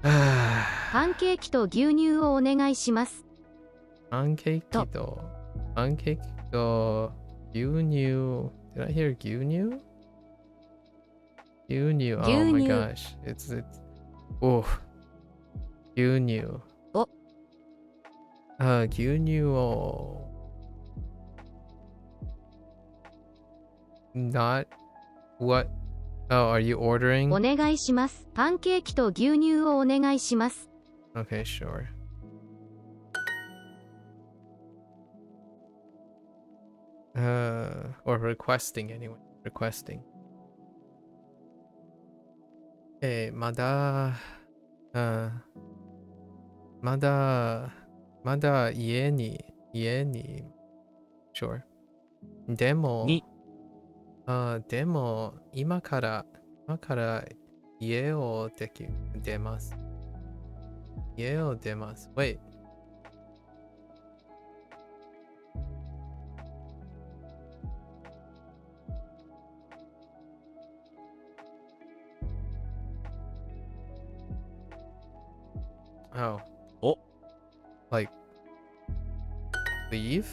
Ah. パンケーキと牛乳をお願いします。パンケーキと牛乳. Did I hear 牛乳? 牛乳. Oh my gosh. It's oh. 牛乳. 牛乳を not what? Oh, are you ordering? お願いします。パンケーキと牛乳をお願いします。Okay, sure. Or requesting anyway. Requesting. Okay, まだ家に Sure. でも今から家を出ます。Wait. Oh. Oh. Like leave?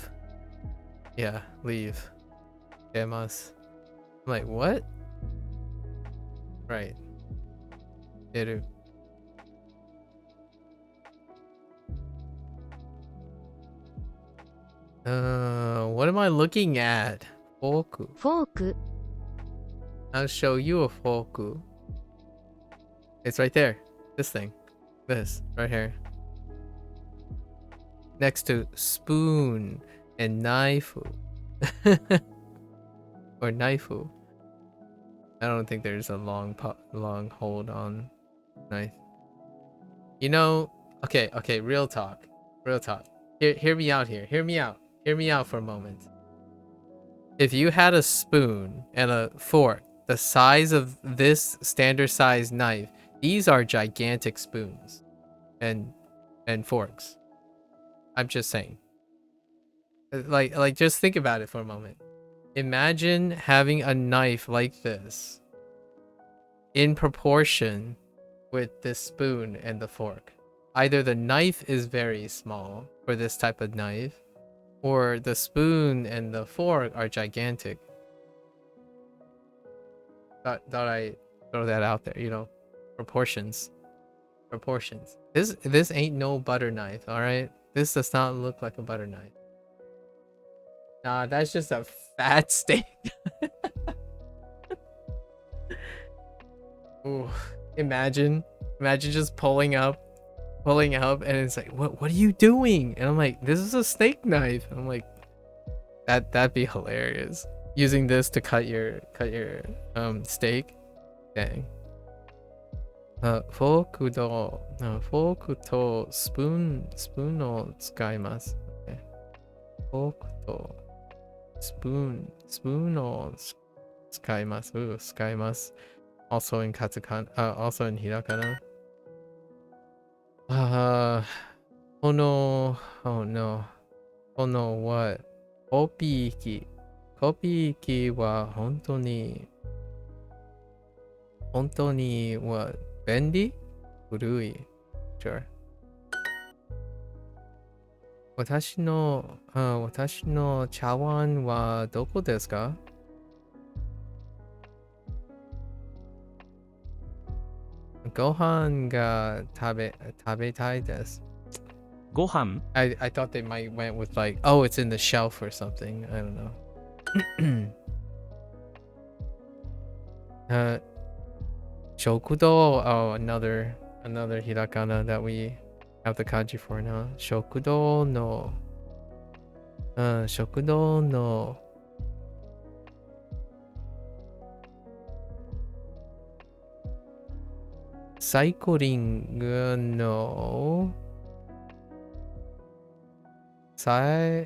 Yeah, leave. 出ます. I'm like, what? Right. Deru. What am I looking at? Foku. フォーク、 I'll show you a foku. It's right there. This thing. This. Right here. Next to spoon and knife. Or knife. I don't think there's a long hold on knife. You know, okay, real talk. Real talk. Hear me out here. Hear me out. Hear me out for a moment. If you had a spoon and a fork the size of this standard size knife, these are gigantic spoons and forks. I'm just saying. Like just think about it for a moment. Imagine having a knife like this in proportion with this spoon and the fork. Either the knife is very small for this type of knife, or the spoon and the fork are gigantic. Thought I throw that out there, you know, proportions. This ain't no butter knife, all right? This does not look like a butter knife. Nah, that's just a fat steak. Ooh, imagine just pulling up, and it's like, what are you doing? And I'm like, this is a steak knife. I'm like, that'd be hilarious. Using this to cut your steak. Dang. フォークとスプーンを使います。フォークとスプーンを使います。Also in katakana, also in hiragana. Oh no, what? コピー機は本当に what? 便利？古い。Sure. 私の茶碗はどこですか？ご飯が食べたいです。ご飯 I thought they might went with like, oh, it's in the shelf or something. I don't know. 食堂. Oh, another hiragana that we have the kanji for now. 食堂のサイクリングのサ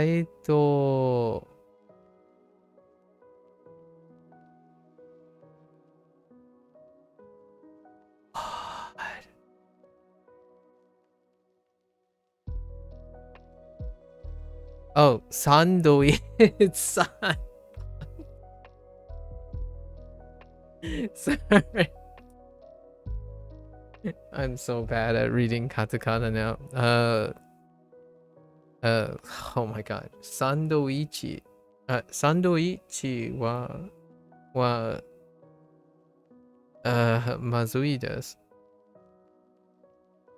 イト Oh, sandwich. Sorry. I'm so bad at reading katakana now. Oh my god. Sandwich. Sandwich wa mazui desu.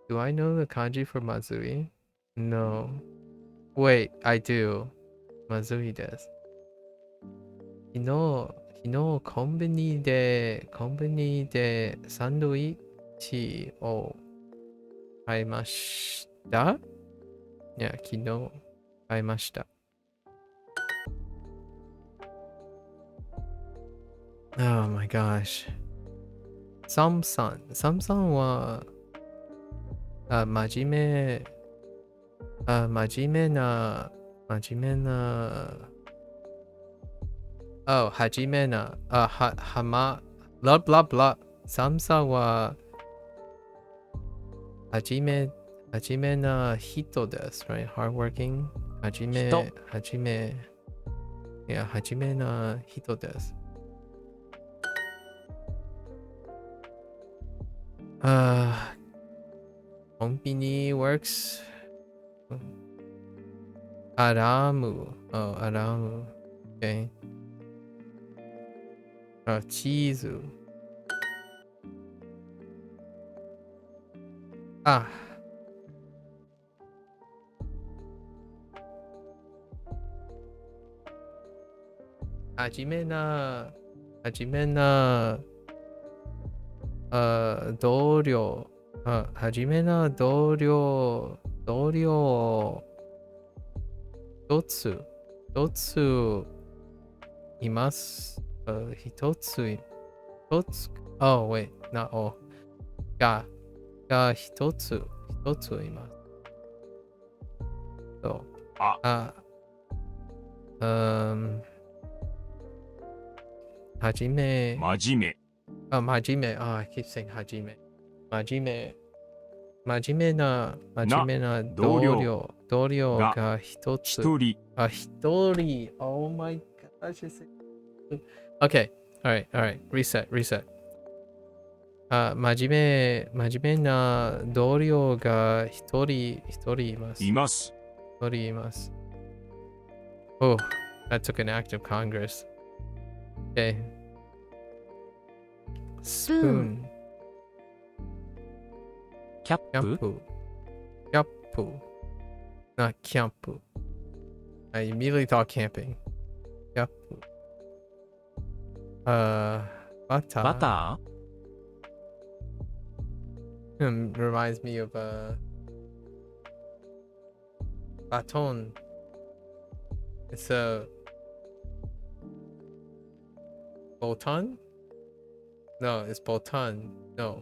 Do I know the kanji for mazui? No. Wait, I do. Mazui desu. 昨日コンビニでサンドイッチを買いました。いや、昨日買いました。Oh my gosh. サムさんは真面目な Oh, はじめなblah blah blah. サムさんははじめな人です right? Hardworking. はじめな人です。コンビニ works. アラーム。Oh, アラーム。Okay. チーズ。あ。はじめな、同僚、はじめな同僚、一ついます。一つ、oh, wait, not all. が一ついます。そう。はじめ。真面真面目。I keep saying はじめ。真面目な同僚が一つ。一人。一人。Oh my gosh. Okay. Alright. Reset. 真面目な同僚が一人います。います。一人います。Oh, that took an act of Congress. Okay. Spoon. キャップ Campu. Not campu. I immediately thought camping. Campu. Bata. バタ Reminds me of baton. It's a botan? No, it's botan. No.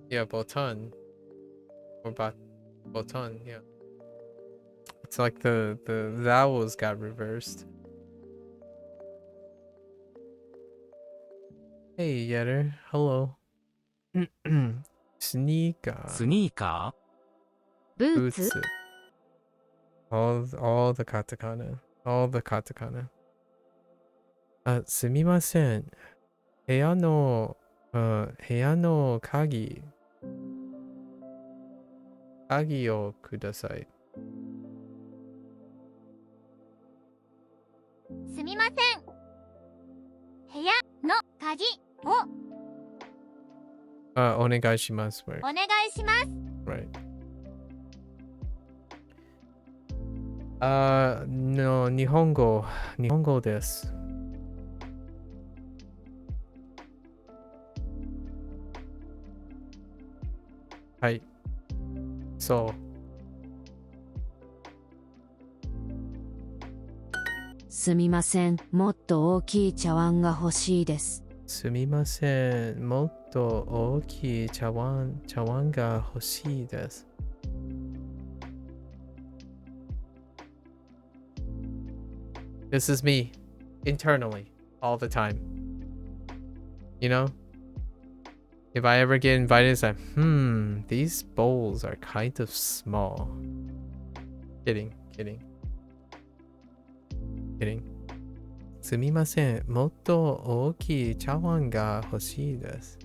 Yeah, botan. Or botan, yeah. It's like the vowels got reversed. Hey, Yetter. Hello. Sneaker. ースニーカブーツ Boots. All the katakana. All the katakana. すみません。部屋の鍵をください。すみません。部屋の鍵をお願いします。お願いします。Right. No, 日本語です。はい。そう。すみません。もっと大きい茶碗が欲しいです。すみません。もっと大きい茶碗が欲しいです。This is me, internally, all the time. You know? If I ever get invited, it's like, these bowls are kind of small. Kidding. すみません。もっと大きい茶碗が欲しいです。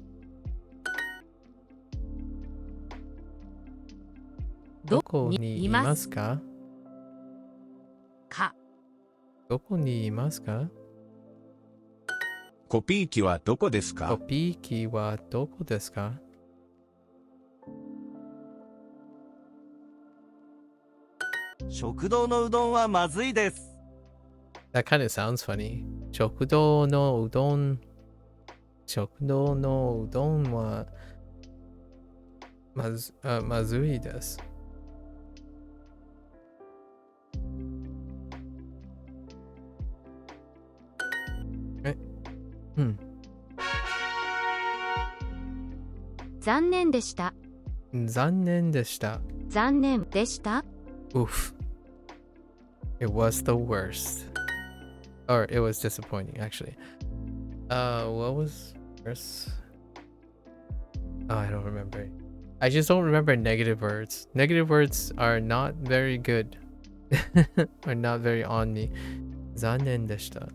どこにいますか？どこにいますか？コピー機はどこですか？コピー機はどこですか？食堂のうどんはまずいです。That kind of sounds funny. 食堂のうどんはまずいです。残念でした。残念でした。残念でした。Oof. It was the worst. Or it was disappointing, actually. What was worse? Oh, I don't remember. I just don't remember negative words. Negative words are not very good. Are not very on me. 残念でした。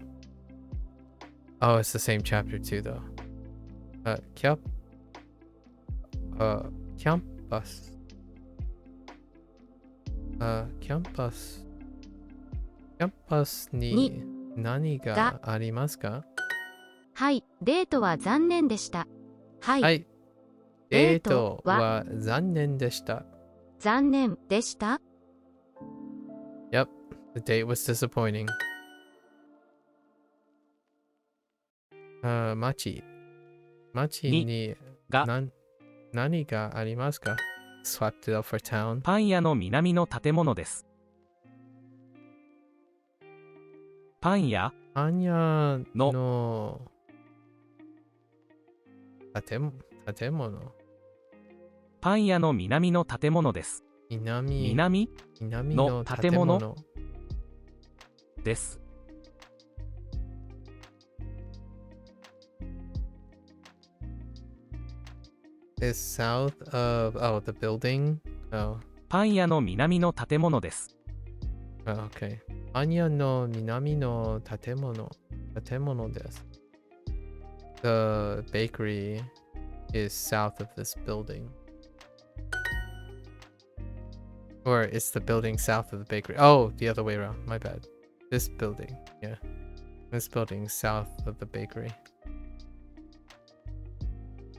Oh, it's the same chapter too, though. Campus. Campus に何がありますか？はい、デートは残念でした。はい、はい。デーデートトはは残念でした。残念でした。 Yep, the date was disappointing. 町にが何がありますか？ Swapped it up for town. パン屋の南の建物です。パン屋パン屋の建物。パン屋の南の建物です。南の建物です。is south of the building. Oh, パン屋の南の建物です。okay. パン屋の南の建物です。The bakery is south of this building. Or is the building south of the bakery? Oh, the other way around. My bad. This building. Yeah. This building is south of the bakery.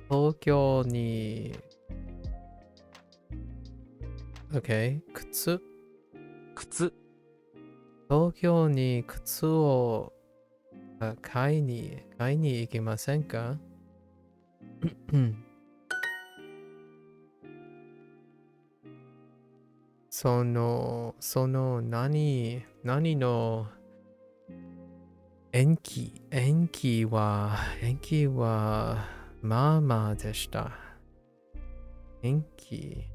東京に Okay. 靴東京に靴を買いに行きませんか？その何の延期はまあまあでした。延期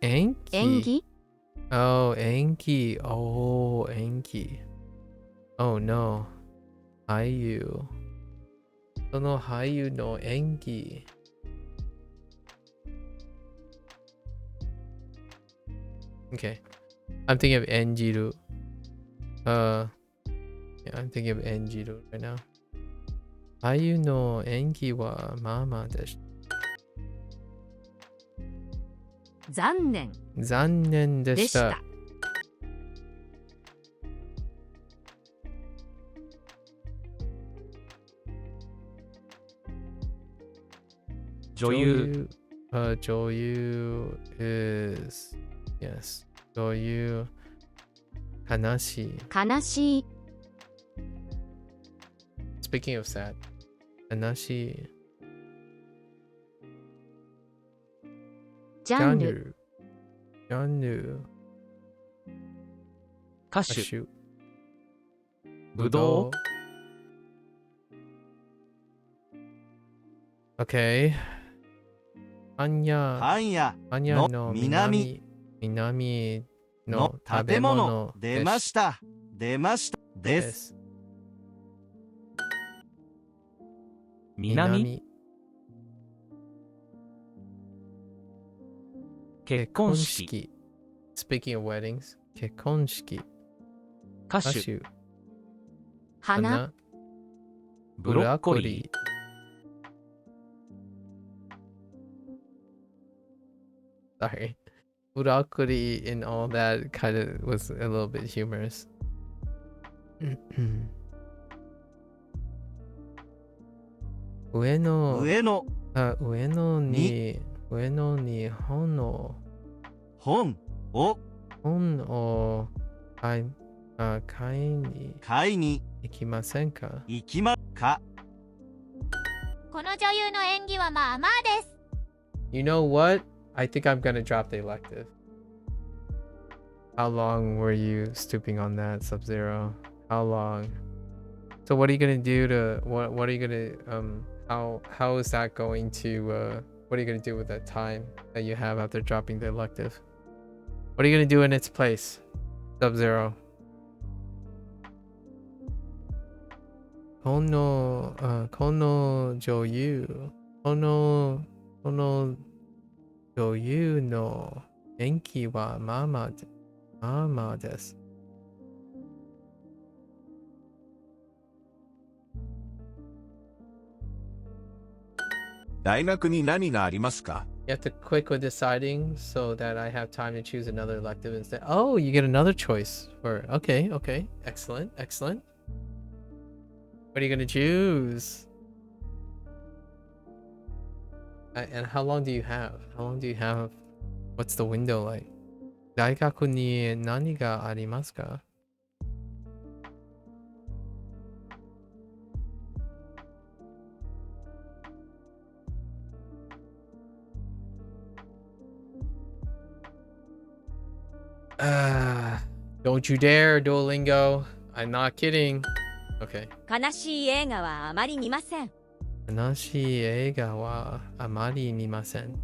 演技 Oh, 延期 Oh, 延期 Oh no 俳優その俳優の演技Okay. I'm thinking of 演じる yeah, I'm thinking of 演じる right now. 俳優の演技はまあまあでした。残念でした。女優女優 is yes 女優悲しい Speaking of sad 悲しいジャンル歌手ぶどう Okay パン屋の南の食べ物出ましたです南結婚式 Speaking of weddings 結婚式歌手花ブロッコリーSorry. Broccoli and all that kind of was a little bit humorous. 上野に本を買いに行きませんか？この女優の演技はまあまあです。 You know what? I think I'm gonna drop the elective. How long were you stooping on that, Sub-Zero? How long? So what are you gonna do to what are you gonna how is that going to what are you gonna do with that time that you have after dropping the elective? What are you gonna do in its place, Sub-Zero? この女優の演技はまあまあです。大学に何がありますか？ You have to click with deciding so that I have time to choose another elective instead. Oh, you get another choice for okay, okay. Excellent, excellent. What are you gonna choose? And how long do you have? How long do you have? What's the window like? 大学に何がありますか? Don't you dare, Duolingo. I'm not kidding. Okay. 悲しい映画はあまり見ません。悲しい映画はあまり見ません。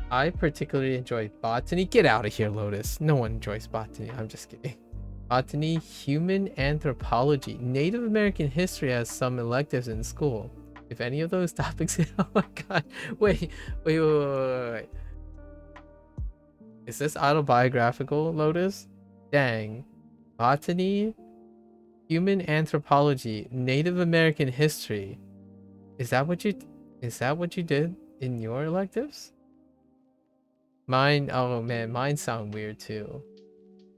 I particularly enjoy botany. Get out of here, Lotus. No one enjoys botany. I'm just kidding. Botany, human anthropology, Native American history has some electives in school. If any of those topics, oh my god, wait. Is this autobiographical, Lotus? Dang. Botany, human anthropology, Native American history. Is that what you did in your electives? Mine, oh man, mine sound weird too.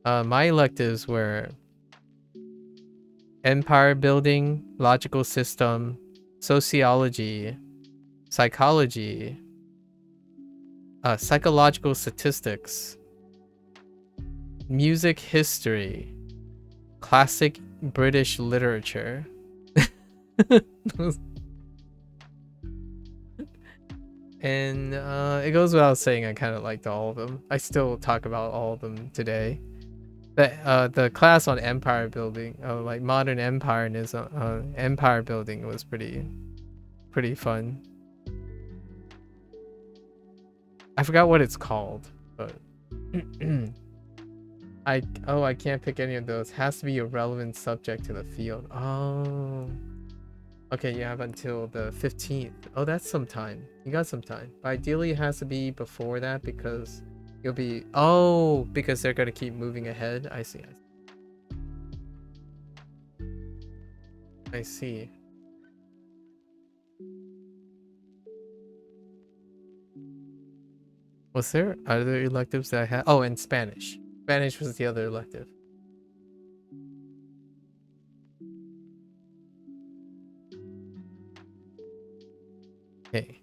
My electives were empire building, logical system, sociology, psychology, psychological statistics, music history, classic British literature. And it goes without saying, I kind of liked all of them. I still talk about all of them today. The class on empire building, like modern empireism, empire building was pretty fun. I forgot what it's called, but I can't pick any of those. Has to be a relevant subject to the field. Oh. Okay, you have until the 15th. Oh, that's some time. You got some time. But ideally, it has to be before that because you'll be... Oh, because they're going to keep moving ahead. I see. I see. Was there other electives that I had? Oh, and Spanish. Spanish was the other elective. Okay.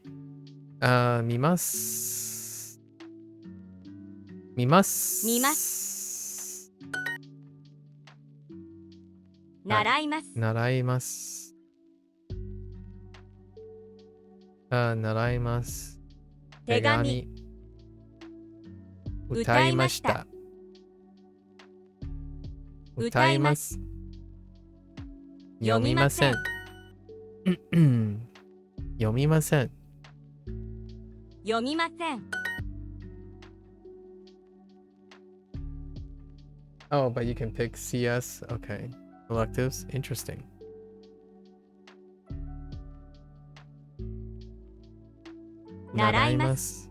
見ます。見ます。見ます。習います。習います。習います。手紙。歌いました。歌います。読みません。読みません。読みません。Oh, but you can pick CS. Okay. Electives. Interesting.習います。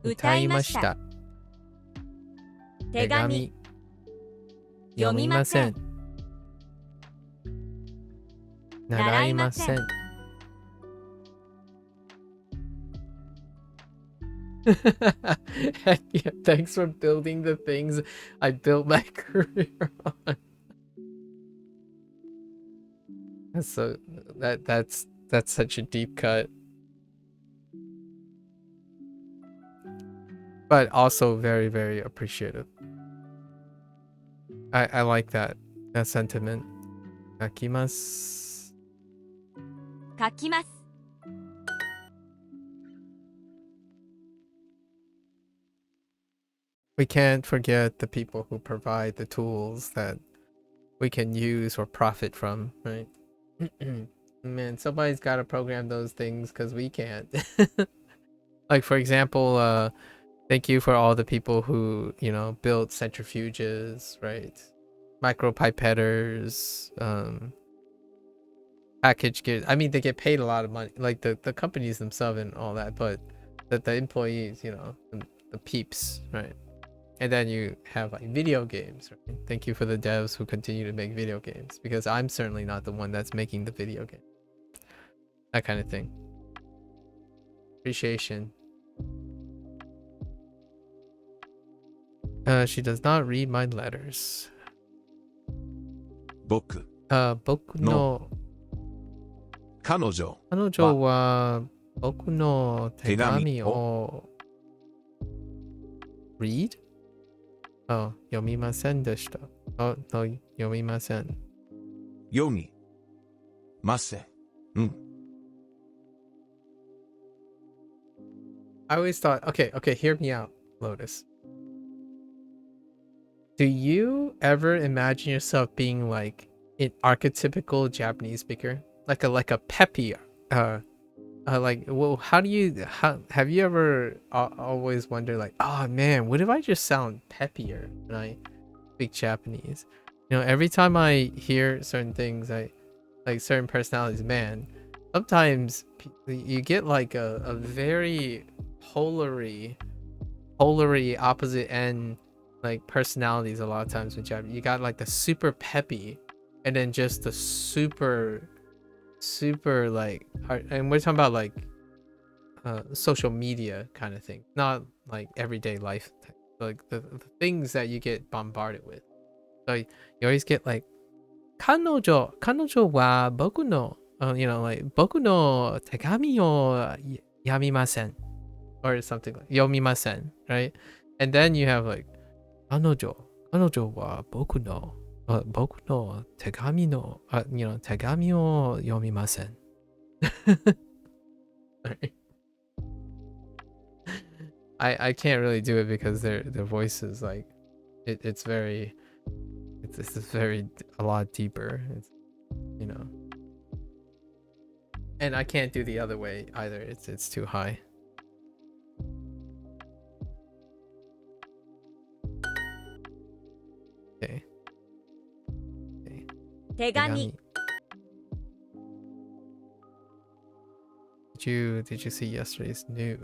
歌いました。手紙。読みません。習いません。Heck yeah, thanks for building the things I built my career on. That's such a deep cut. But also very, very appreciative. I like that sentiment. 書きます。書きます。We can't forget the people who provide the tools that we can use or profit from, right? Man, somebody's got to program those things because we can't. Like, for example, thank you for all the people who, you know, built centrifuges, right? Micropipetters, package gears. I mean, they get paid a lot of money, like the companies themselves and all that, but the employees, you know, the peeps, right? And then you have like video games, right? Thank you for the devs who continue to make video games, because I'm certainly not the one that's making the video game. That kind of thing. Appreciation. She does not read my letters. 僕、僕の彼女、彼女は僕の手紙を read? 読みませんでした。読みません。読みません。うん。I always thought, okay, hear me out, Lotus. Do you ever imagine yourself being like an archetypical Japanese speaker? Like a peppy, like, well, have you ever always wondered like, oh man, what if I just sound peppier when I speak Japanese? You know, every time I hear certain things, like certain personalities, man, sometimes you get like a very polarly opposite end like personalities a lot of times with Japanese. You got like the super peppy and then just the super like hard, and we're talking about like social media kind of thing, not like everyday life, like the things that you get bombarded with. So you always get like 彼女は僕の you know, like 僕の手紙を読みません or something like 読みません, right? And then you have like 彼女は僕の手紙の you know, 手紙を読みません. Sorry. I can't really do it because their voice is like it's very a lot deeper. It's, you know, and I can't do the other way either. It's too high. Okay. 手紙 Did you see yesterday's news?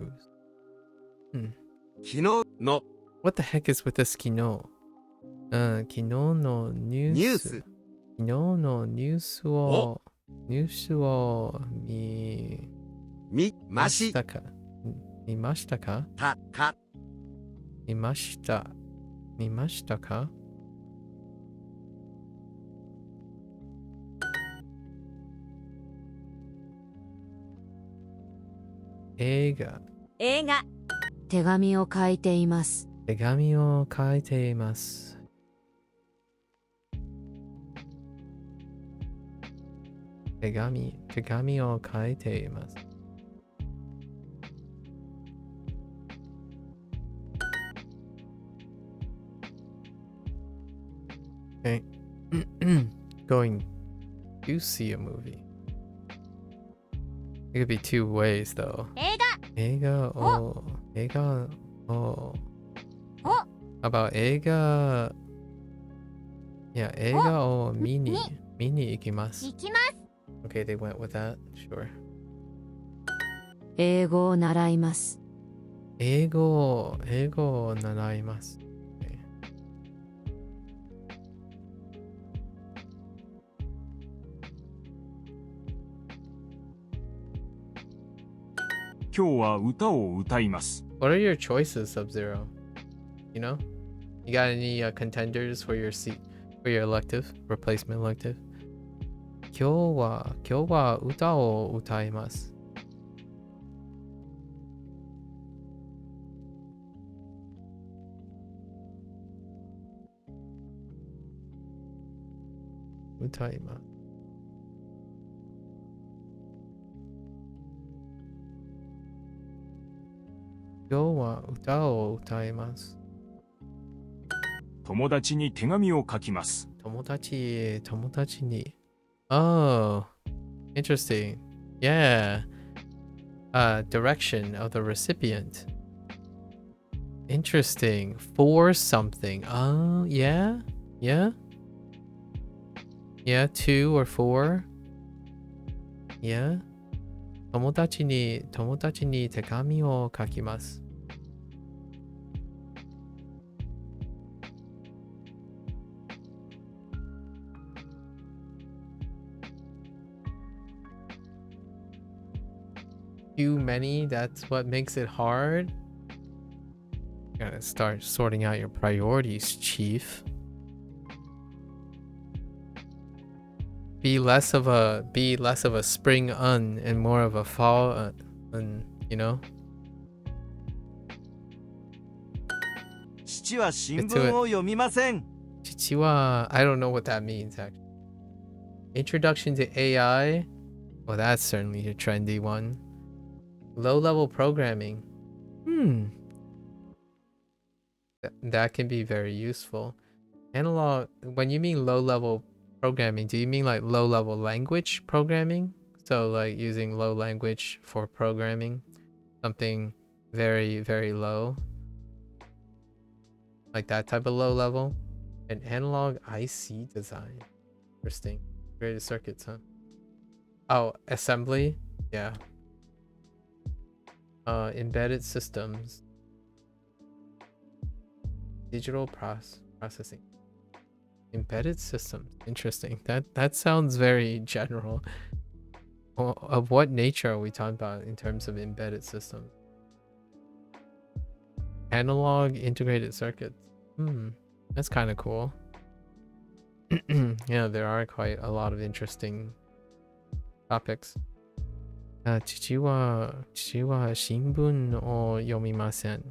昨日の What the heck is with this 昨日? 昨日のニュース。昨日のニュースを見ましたか？見ましたか？見ましたか？映画。手紙を書いています。手紙を書いています。手紙を書いています。Okay. Going to see a movie. It could be two ways though. 映画を How about 映画を見に行きます。Okay, they went with that. Sure. 英語を習います。英語を習います。Okay. 今日は歌を歌います。What are your choices, Sub-Zero? You know? You got any contenders for your seat, for your elective, replacement elective? 今日は歌を歌います。歌います。今日は歌を歌います。友達に手紙を書きます。友達に。Oh, interesting. Yeah. Direction of the recipient. Interesting. For something. Oh, yeah. Yeah. Yeah, 2 or 4. Yeah. 友達に手紙を書きます。Too many, that's what makes it hard. Gotta start sorting out your priorities, Chief. Be less of a spring and more of a fall you know? 父は新聞を読みません。父は I don't know what that means actually. Introduction to AI? Well, that's certainly a trendy one. Low-level programming. That can be very useful. Analog, when you mean low-level programming, do you mean like low-level language programming? So like using low language for programming? Something very, very low? Like that type of low level? And analog IC design. Interesting. Integrated circuits, huh? Oh, assembly? Yeah. Embedded systems. Digital processing. Embedded systems. Interesting. That sounds very general. Well, of what nature are we talking about in terms of embedded systems? Analog integrated circuits. That's kind of cool. Yeah, there are quite a lot of interesting topics. 父は新聞を読みません。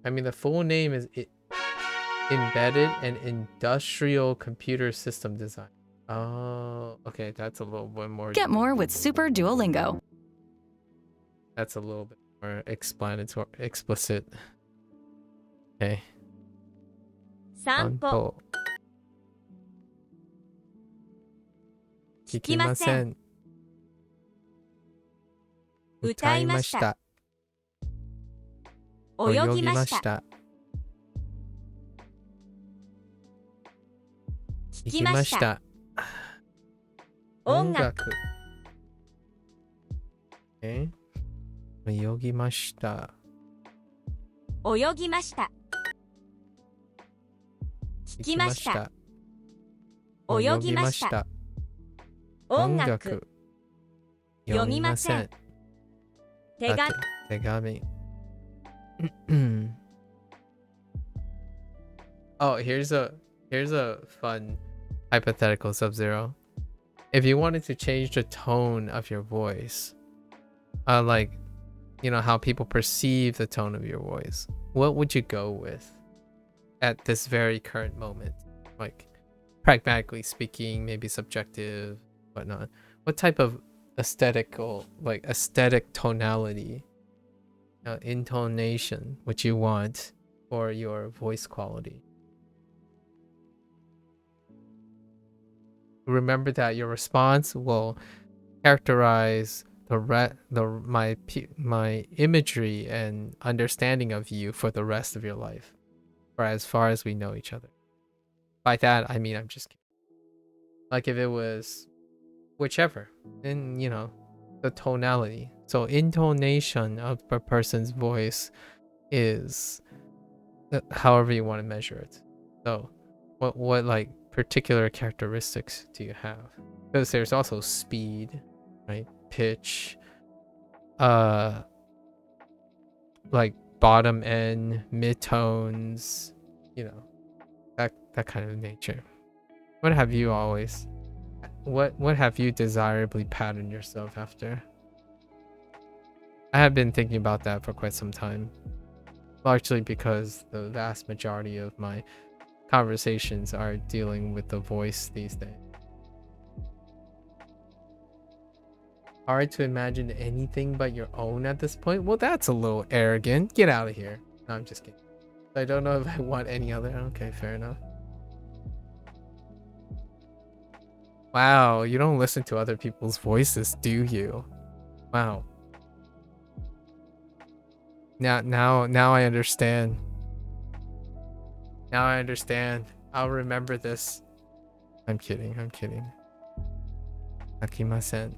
I mean, the full name is Embedded and Industrial Computer System Design. Oh, okay, that's a little bit more. Get more with Super Duolingo. That's a little bit more explanatory, explicit. Okay. 散歩。聞きません。歌いました。泳ぎました。聞きました。音楽。泳ぎました。泳ぎました。聞きました。泳ぎました。音楽。読みません。手紙。Oh, here's a fun hypothetical, Sub-Zero. If you wanted to change the tone of your voice, like, you know, how people perceive the tone of your voice, what would you go with at this very current moment? Like, pragmatically speaking, maybe subjective, whatnot. What type of aesthetic tonality, intonation would you want for your voice quality? Remember that your response will characterize my imagery and understanding of you for the rest of your life, or as far as we know each other. By that I mean, I'm just kidding. Like if it was whichever, then you know, the tonality. So intonation of a person's voice is however you want to measure it. So what like particular characteristics do you have? Because there's also speed, right? Pitch, like bottom end, midtones, you know, that kind of nature. What have you desirably patterned yourself after? I have been thinking about that for quite some time, largely because the vast majority of my conversations are dealing with the voice these days. Hard to imagine anything but your own at this point? Well, that's a little arrogant. Get out of here. No, I'm just kidding. I don't know if I want any other. Okay, fair enough. Wow, you don't listen to other people's voices, do you? Wow. Now I understand. Now I understand. I'll remember this. I'm kidding. I'm kidding. Kakimasen.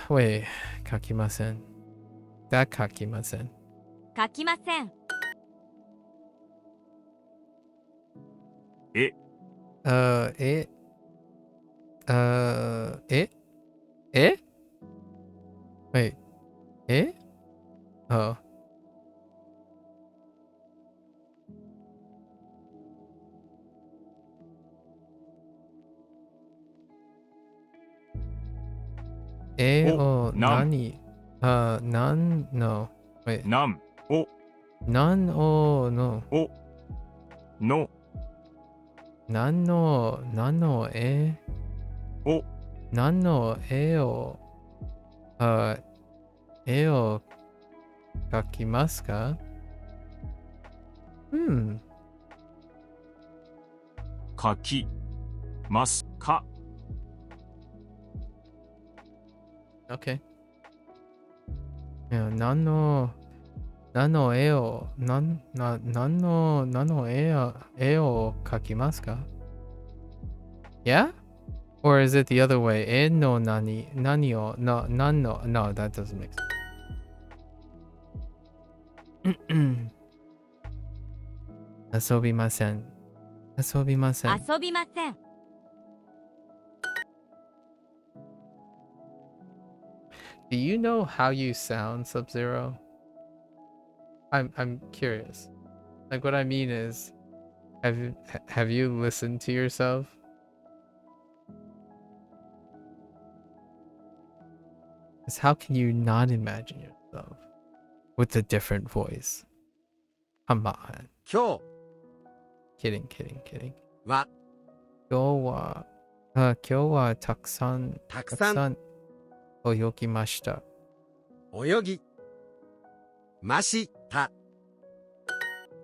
Wait. Kakimasen. That kakimasen. 書きません。え、 It. It? It? Wait. It? Oh. Oh, nam. Nani? No. Wait. なんお Nan o no. おの Nano e. お Nano e o. E o kakimasu ka? Hmm. 書きますか Okay. Yeah, nano e o nano e o kakimasu ka? Yeah? Or is it the other way? E no nani o no, that doesn't make sense. Asobimasen. Asobimasen. 遊びません。Do you know how you sound, Sub-Zero? I'm curious. Like, what I mean is, have you listened to yourself? Because how can you not imagine yourself with a different voice? Come on. 今 Kidding. 日は今日はたくさんたくさん泳ぎました。泳ぎました。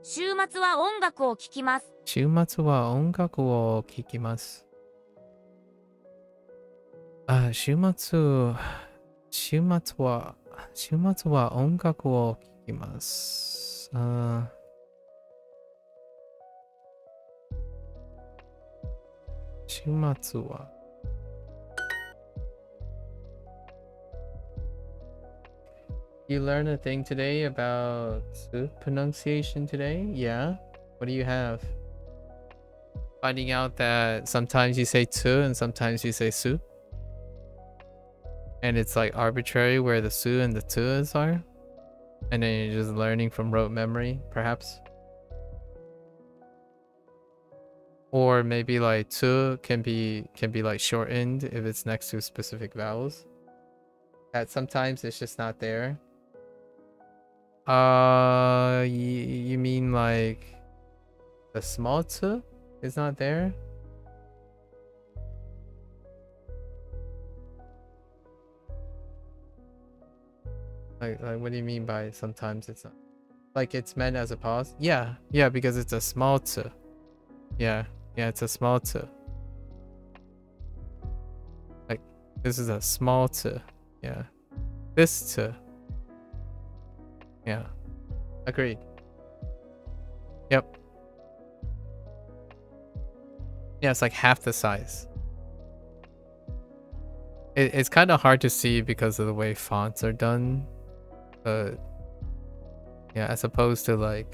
週末は音楽を聴きます。週末は音楽を聴きます。週末は音楽を聴きます。週末は You learn a thing today about pronunciation today? Yeah? What do you have? Finding out that sometimes you say tu and sometimes you say su? And it's like arbitrary where the su and the tu's are? And then you're just learning from rote memory, perhaps? Or maybe like tu can be like shortened if it's next to specific vowels. That sometimes it's just not there. You mean like the small tu is not there? Like what do you mean by sometimes it's not? Like it's meant as a pause? Yeah, because it's a small tu. Yeah, it's a small tu. Like this is a small tu. Yeah. This tu. Yeah. Agreed. Yep. Yeah, it's like half the size. It's kind of hard to see because of the way fonts are done. But yeah, as opposed to like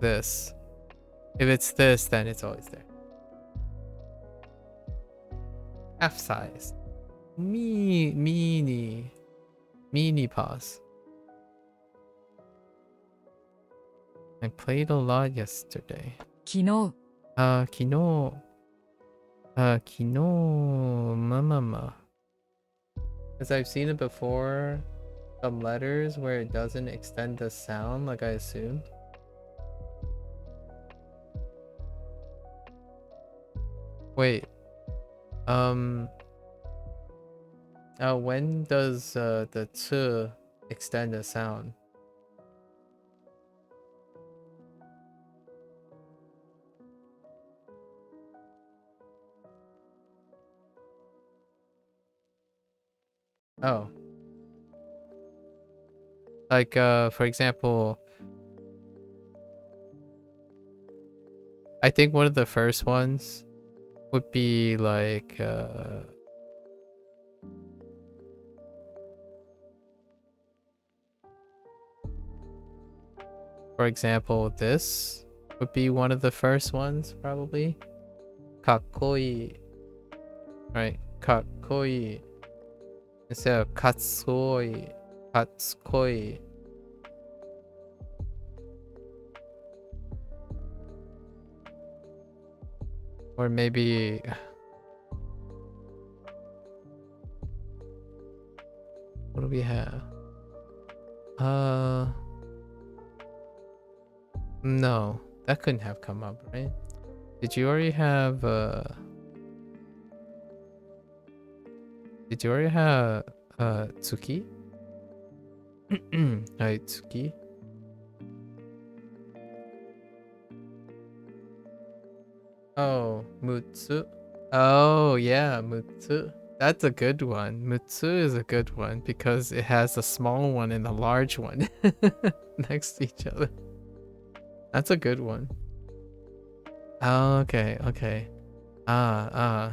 this. If it's this, then it's always there. Half size. Mini pause. I played a lot yesterday. 昨日、昨日 mama. Because I've seen it before, some letters where it doesn't extend the sound like I assumed. Wait. When does the t extend the sound? Oh. Like, for example, I think one of the first ones would be like, for example, this would be one of the first ones, probably. Kakkoi. Right? Kakkoi. Instead of katsui. Katsukoi. Or maybe... What do we have? No. That couldn't have come up, right? Did you already have, Did you already have, Tsuki? Right, Tsuki? Oh, Mutsu. Oh, yeah, Mutsu. That's a good one. Mutsu is a good one because it has a small one and a large one next to each other. That's a good one. Oh, okay, okay. Yeah.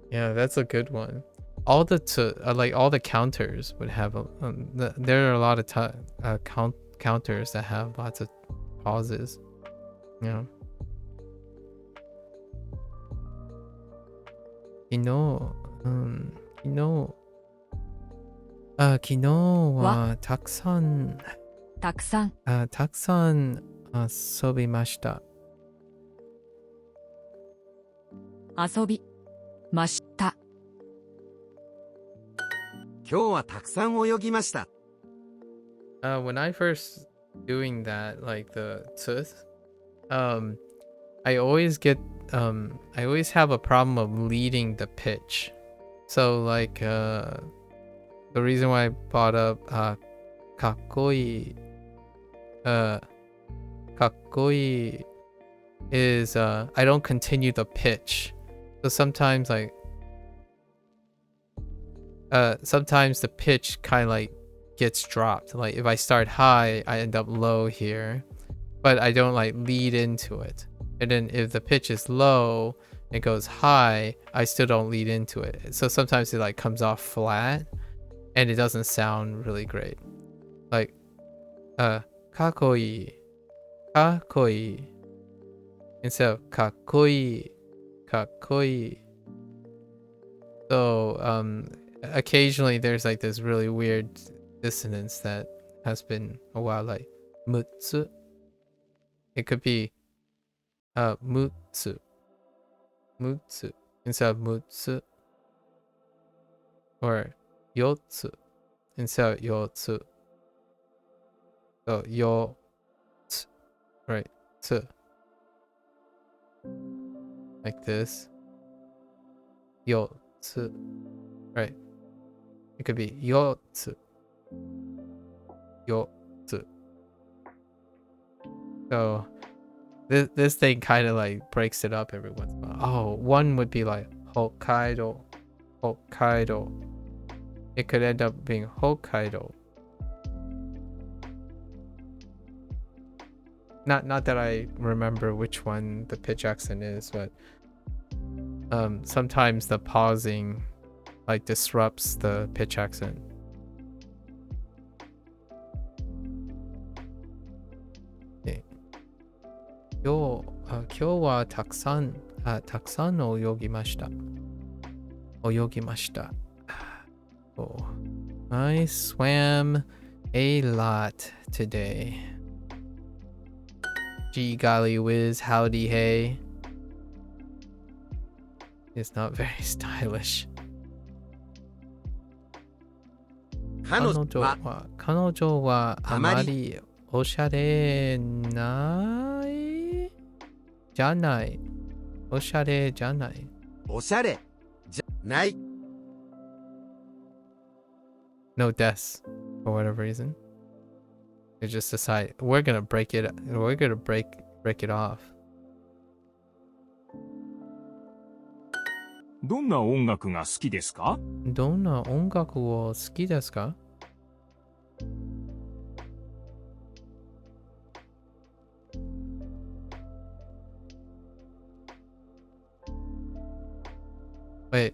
Yeah, that's a good one. All the like all the counters would have a there are a lot of counters that have lots of pauses. Yeah. 昨日はたくさん遊びました。遊びました。今日はたくさん泳ぎました。When I first doing that, like the tooth, I always have a problem of leading the pitch. So like the reason why I brought up kakkoi is I don't continue the pitch. So sometimes like sometimes the pitch kind of like gets dropped. Like if I start high, I end up low here, but I don't like lead into it. And then if the pitch is low, it goes high, I still don't lead into it. So sometimes it like comes off flat and it doesn't sound really great. Like kakoi instead of kakoi. So occasionally there's like this really weird dissonance that has been a while, like mutsu. It could be mutsu instead of mutsu, or yotsu instead of yotsu. So yotsu, right? Tsu, like this. Yotsu, right? It could be yotsu. So this thing kind of like breaks it up every once in a while. Oh, one would be like Hokkaido. It could end up being Hokkaido. Not that I remember which one the pitch accent is, but sometimes the pausing like disrupts the pitch accent. Okay. 今日はたくさん泳ぎました。Oh, I swam a lot today. Gee golly whiz, howdy hey. It's not very stylish. 彼女はあまりおしゃれないじゃない。おしゃれじゃない。おしゃれじゃない。No des for whatever reason. They just decide we're gonna break it off. どんな音楽が好きですか？どんな音楽を好きですか? Wait.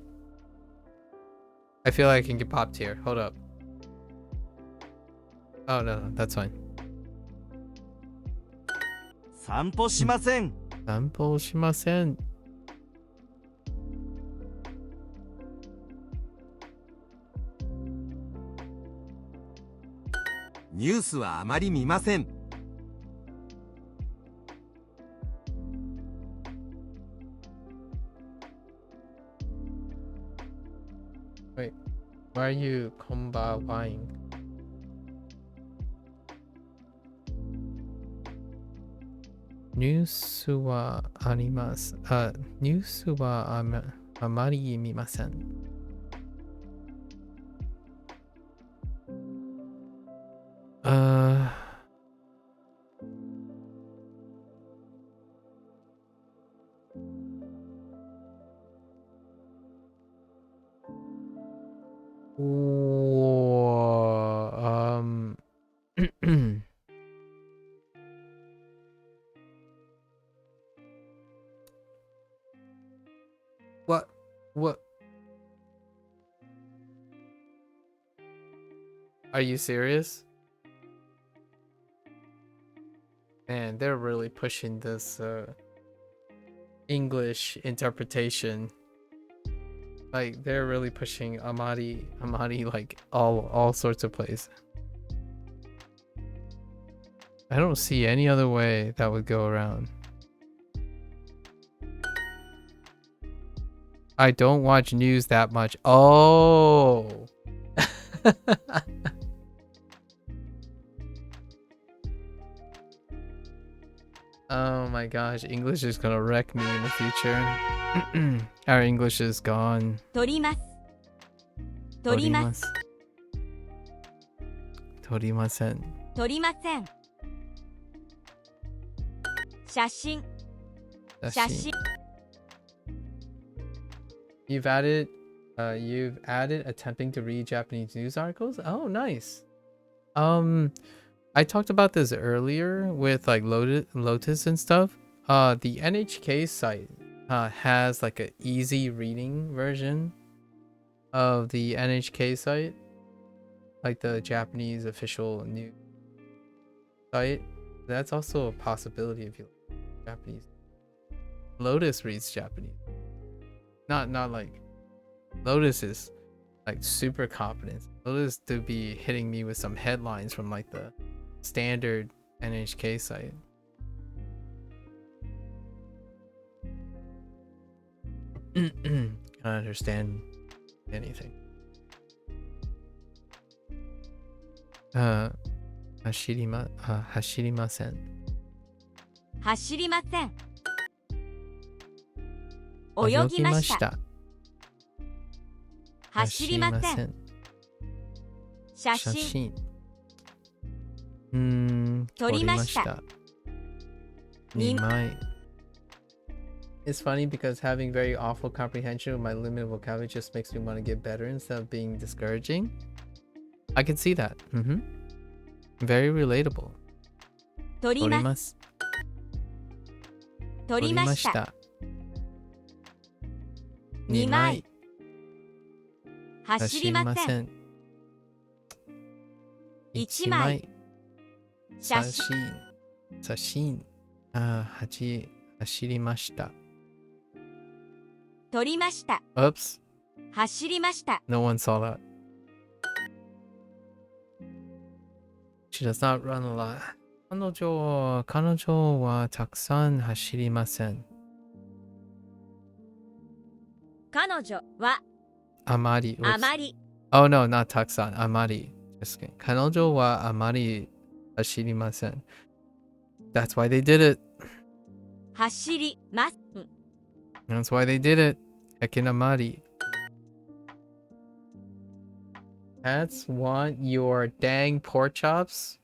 I feel like I can get popped here. Hold up. Oh, no, that's fine. 散歩しません。散歩しません。ニュースはあまり見ません。Wait, why are you konbawaing? News はあります。ニュースはあまり見ません。What? Are you serious? Man, they're really pushing this English interpretation. Like they're really pushing Amari like all sorts of places. I don't see any other way that would go around. I don't watch news that much. Oh. Oh my gosh, English is gonna wreck me in the future. Our English is gone. 取ります。取ります。取りません。取りません。写真。写真。You've added attempting to read Japanese news articles? Oh, nice. I talked about this earlier with like Lotus and stuff. The NHK site has like an easy reading version of the NHK site, like the Japanese official news site. That's also a possibility if you like Japanese. Lotus reads Japanese. Not like Lotus is like super competent. Lotus to be hitting me with some headlines from like the standard NHK site. Can't understand anything. 走りません。走りません。泳ぎました。走りません。写真。撮りました。2枚。It's funny because having very awful comprehension of my limited vocabulary just makes me want to get better instead of being discouraging. I can see that. Very relatable. 撮ります。撮りました。2枚。走りません。1枚。写真。走りました。撮りました。Oops. 走りました。No one saw that. She does not run a lot. 彼女はたくさん走りません。彼女はあまり。あまり。Oh no, not たくさん。あまり。Just kidding. 彼女はあまり走りません。That's why they did it. 走ります。That's why they did it. Heckin' amari. Cats want your dang pork chops?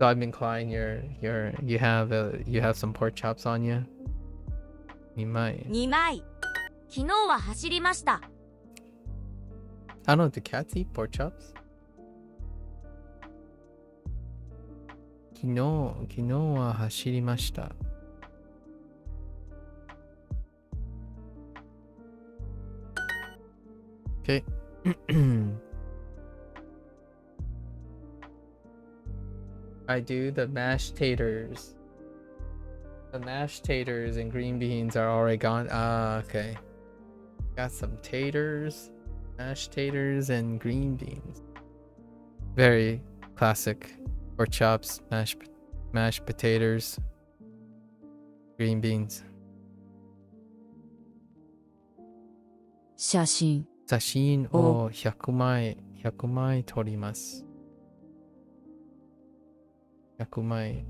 So I'm inclined you have some pork chops on you. 2枚。2枚。昨日は走りました。I don't know, do cats eat pork chops? 昨日は走りました。Okay. I do the mashed taters. The mashed taters and green beans are already gone. Ah, okay. Got some taters, mashed taters, and green beans. Very classic. Pork chops, mashed potatoes, green beans. 写真を100枚撮ります。100枚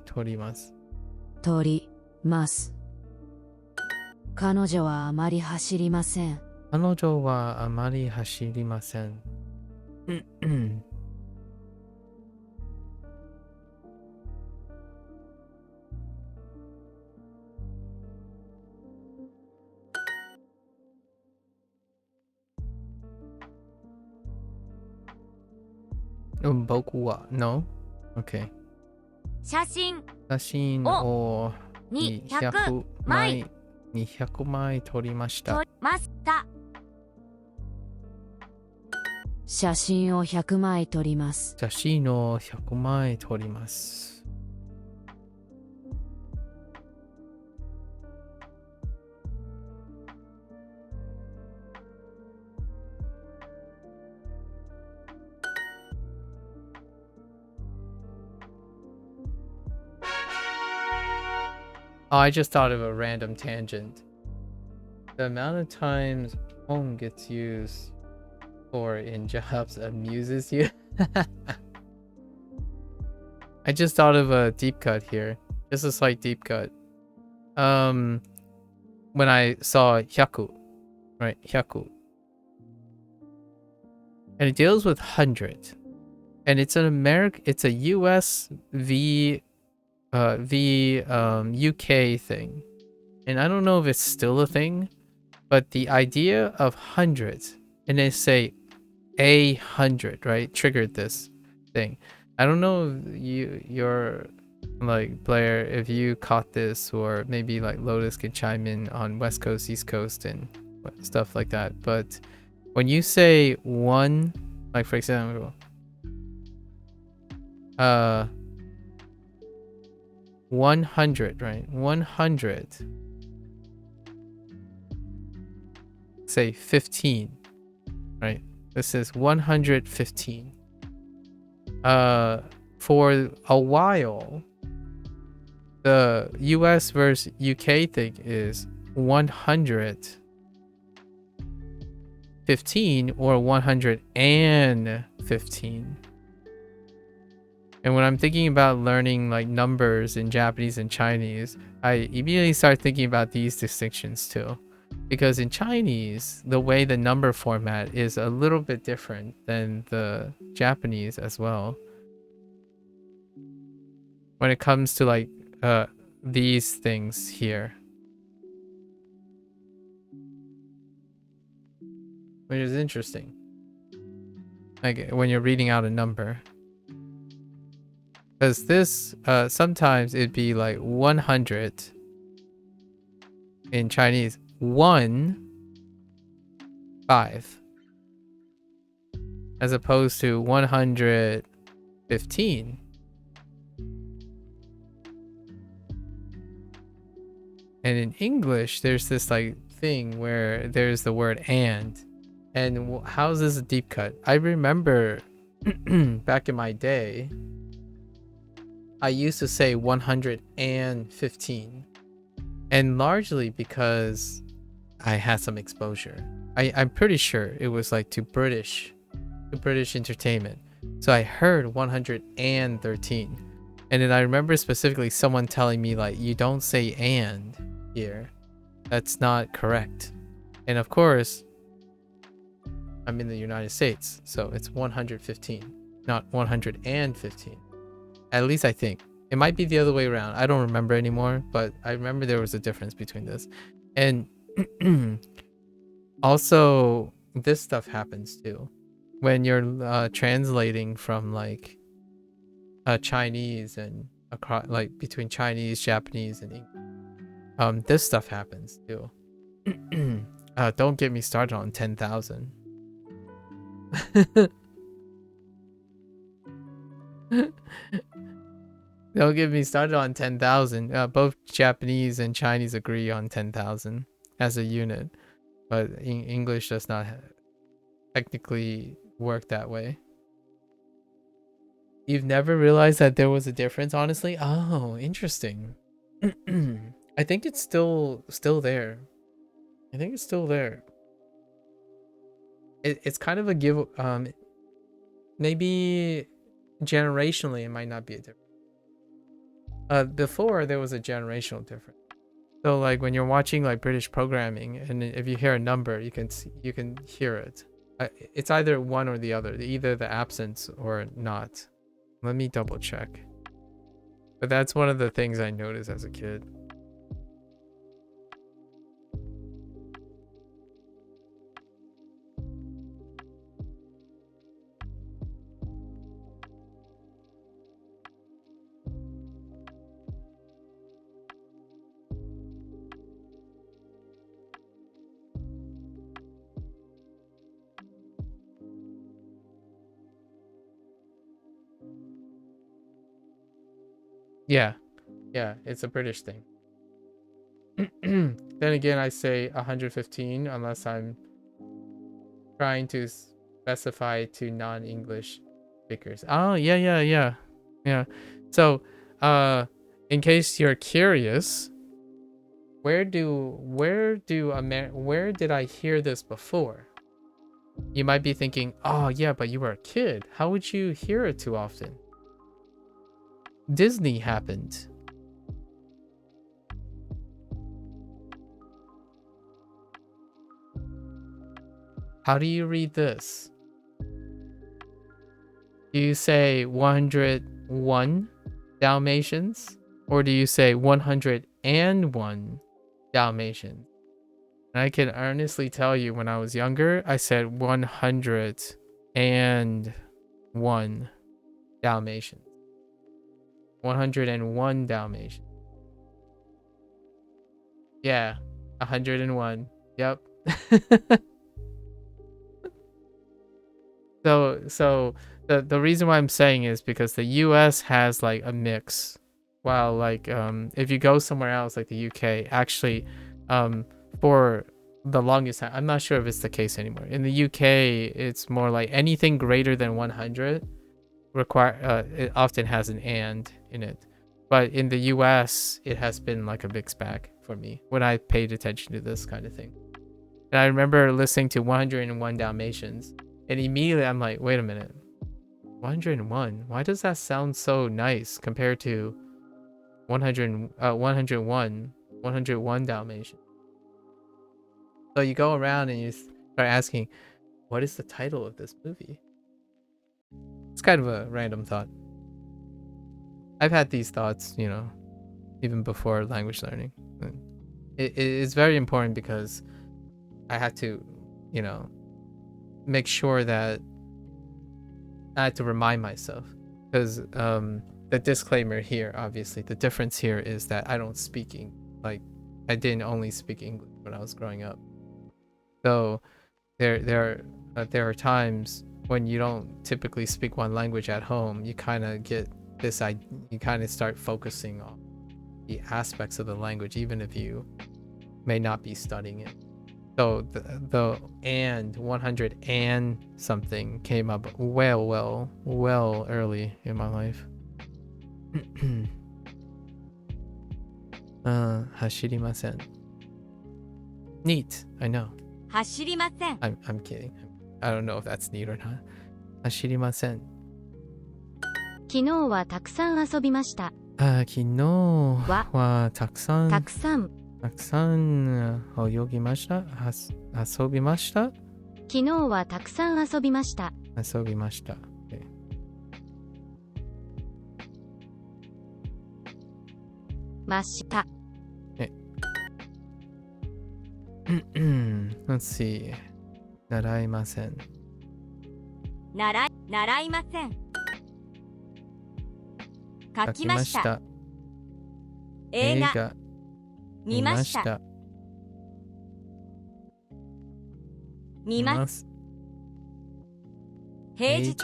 撮ります。彼女はあまり走りません。僕は No? Okay. 写真を200枚撮りました。写真を100枚撮ります。写真を100枚撮ります。Oh, I just thought of a random tangent. The amount of times home gets used for in jobs amuses you. I just thought of a deep cut here. Just a slight deep cut. When I saw hyaku, right? Hyaku. And it deals with 100. And it's it's a US v UK thing, and I don't know if it's still a thing, but the idea of hundreds, and they say 100, right, triggered this thing. I don't know if you're like Blair, if you caught this, or maybe like Lotus can chime in on West Coast, East Coast, and stuff like that. But when you say one, like for example, 100, right? 100. Say 15, right? This is 115. For a while, the US versus UK thing is 115 or 115. And when I'm thinking about learning like numbers in Japanese and Chinese, I immediately start thinking about these distinctions too. Because in Chinese, the way the number format is a little bit different than the Japanese as well. When it comes to like these things here. Which is interesting. Like when you're reading out a number. Because this, sometimes it'd be like 100 in Chinese, 1, 5, as opposed to 115. And in English, there's this like thing where there's the word and how's this a deep cut? I remember back in my day, I used to say 115, and largely because I had some exposure. I'm pretty sure it was like to British entertainment. So I heard 113, and then I remember specifically someone telling me like, you don't say and here. That's not correct. And of course, I'm in the United States, so it's 115, not 115. At least I think. It might be the other way around. I don't remember anymore, but I remember there was a difference between this. And also, this stuff happens too. When you're translating from like Chinese and across, like between Chinese, Japanese, and English, this stuff happens too. Don't get me started on 10,000. Don't get me started on 10,000. Both Japanese and Chinese agree on 10,000 as a unit, but English does not technically work that way. You've never realized that there was a difference, honestly? Oh, interesting. I think it's still there. I think it's still there. It's kind of a give. Maybe generationally it might not be a difference. Before there was a generational difference. So like when you're watching like British programming, and if you hear a number, you can hear it. It's either one or the other, either the absence or not. Let me double check. But that's one of the things I noticed as a kid. Yeah, it's a British thing. Then again, I say 115 unless I'm trying to specify to non-English speakers. Oh, yeah. So, in case you're curious, where did I hear this before? You might be thinking, oh yeah, but you were a kid. How would you hear it too often? Disney happened. How do you read this? Do you say 101 Dalmatians? Or do you say 101 Dalmatians? And I can honestly tell you, when I was younger, I said 101 Dalmatians. 101 Dalmatians. Yeah, 101. Yep. So the reason why I'm saying is because the US has like a mix, while like if you go somewhere else like the UK, actually for the longest time, I'm not sure if it's the case anymore. In the UK, it's more like anything greater than 100 it often has an and in it. But in the US, it has been like a mixed bag for me when I paid attention to this kind of thing. And I remember listening to 101 Dalmatians, and immediately I'm like, wait a minute, 101? Why does that sound so nice compared to 101 Dalmatians? So you go around and you start asking, what is the title of this movie? It's kind of a random thought. I've had these thoughts, even before language learning. It is very important because I had to, make sure that I had to remind myself. Because the disclaimer here, obviously, the difference here is that I don't speak English. Like, I didn't only speak English when I was growing up. So there are times when you don't typically speak one language at home, you kind of get this idea, you kind of start focusing on the aspects of the language, even if you may not be studying it. So the and 100 and something came up well early in my life. Hashirimasen. Neat, I know. 走りません。 I'm kidding. I don't know if that's neat or not. 走りません。昨日はたくさん遊びました。昨日はたくさん泳ぎました。遊びました。昨日はたくさん遊びました。遊びました。Okay. ました。Let's see. 習いません。習いません。書きました。映画見ました。見ます。平日。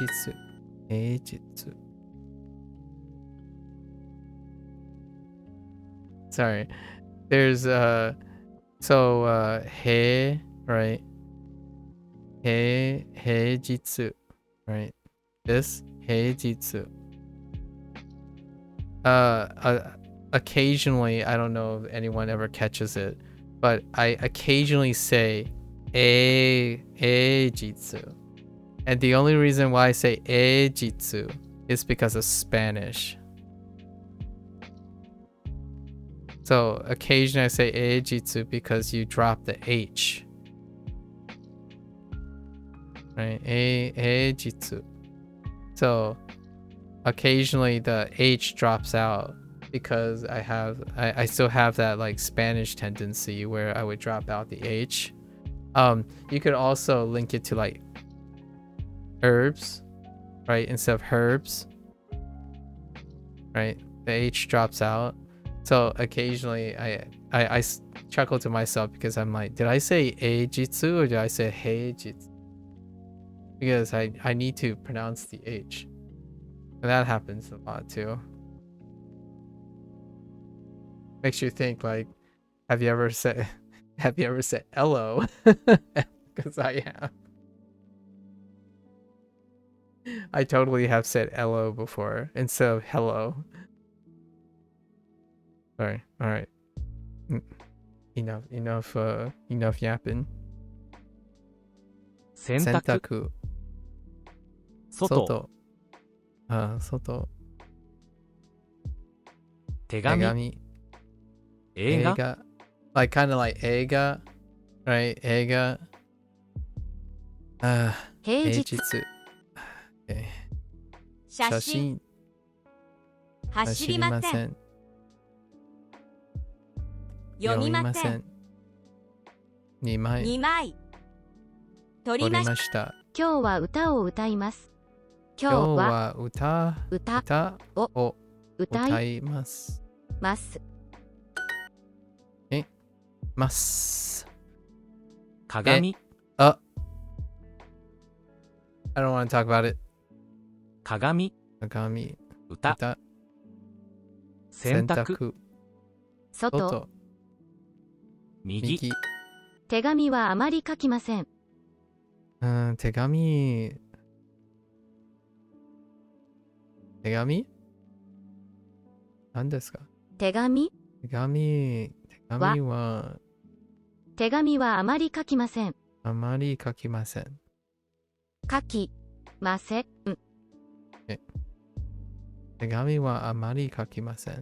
Sorry. There's so he, right? Heijitsu, right? This heijitsu. Occasionally, I don't know if anyone ever catches it, but I occasionally say eijitsu. And the only reason why I say eijitsu is because of Spanish. So occasionally I say eijitsu because you drop the H. Right? Eijitsu. So occasionally the H drops out because I still have that like Spanish tendency where I would drop out the H. You could also link it to like herbs, right? Instead of herbs, right? The H drops out. So occasionally I chuckle to myself because I'm like, did I say eijitsu or did I say heijitsu? Because I need to pronounce the H. And that happens a lot too. Makes you think like, have you ever said hello? Because I have. I totally have said hello before instead of hello. Sorry. All right. Enough yapping. 洗濯。外。外。手紙。映画。Like kind of like 映画 right? 映画。平日。写真。走りません。読みません。2枚。取りました。今日は歌を歌います。今日は歌を歌います。鏡。I don't want to talk about it. 鏡。歌。洗濯。外。右。手紙はあまり書きません。手紙何ですか？手紙はあまり書きません。書きません。手紙はあまり書きません。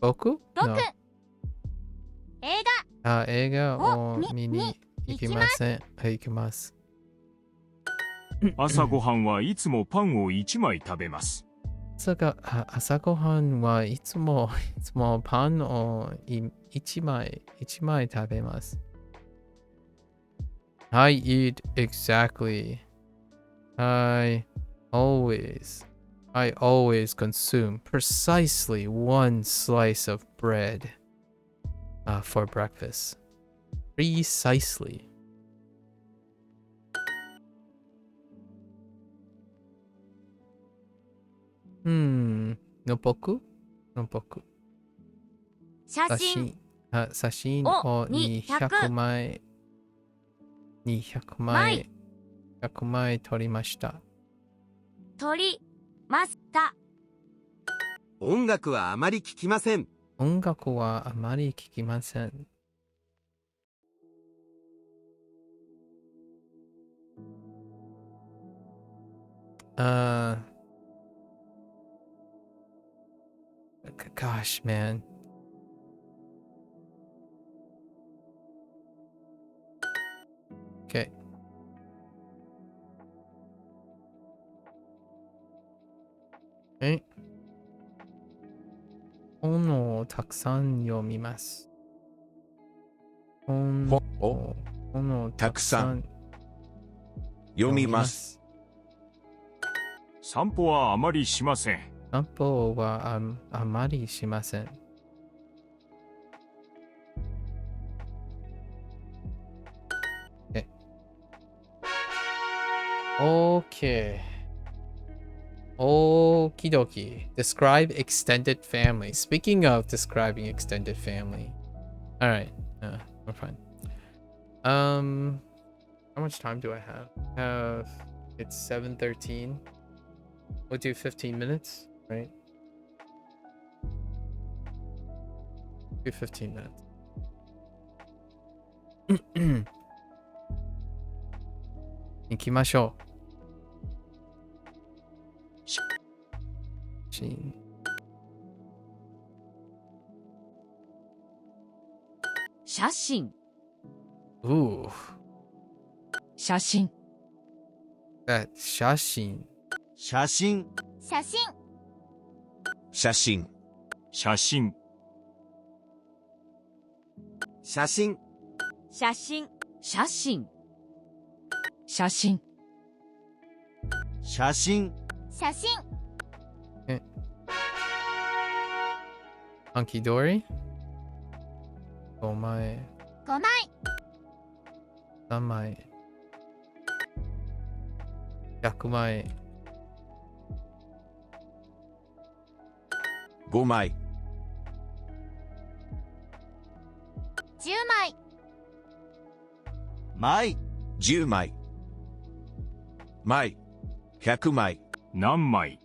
僕 No. 映画を見に行きません。行きます。朝ごはんはいつもパンを1枚食べます。朝ごはんはいつもパンを1枚食べます。I eat exactly. I always consume precisely one slice of bread for breakfast. Precisely. No boku? No boku. 写真を200枚撮りました。音楽はあまり聞きません。Gosh, man. Okay. 本をたくさん読みます。本をたくさん読みます。散歩はあまりしません。散歩はあまりしません。Okay. Okie dokie. Describe extended family. Speaking of describing extended family. Alright. We're fine. How much time do I have? It's 7:13. We'll do 15 minutes, right? Do 15 minutes. 行きましょう。写真。Ooh. 写真。That 写真。写真。写真。写真。写真。写真。写真。写真。写真。写真。写真。Hunky dory? 5枚。5枚。3枚。100枚。5枚。10枚。枚。10枚。枚。100枚。何枚。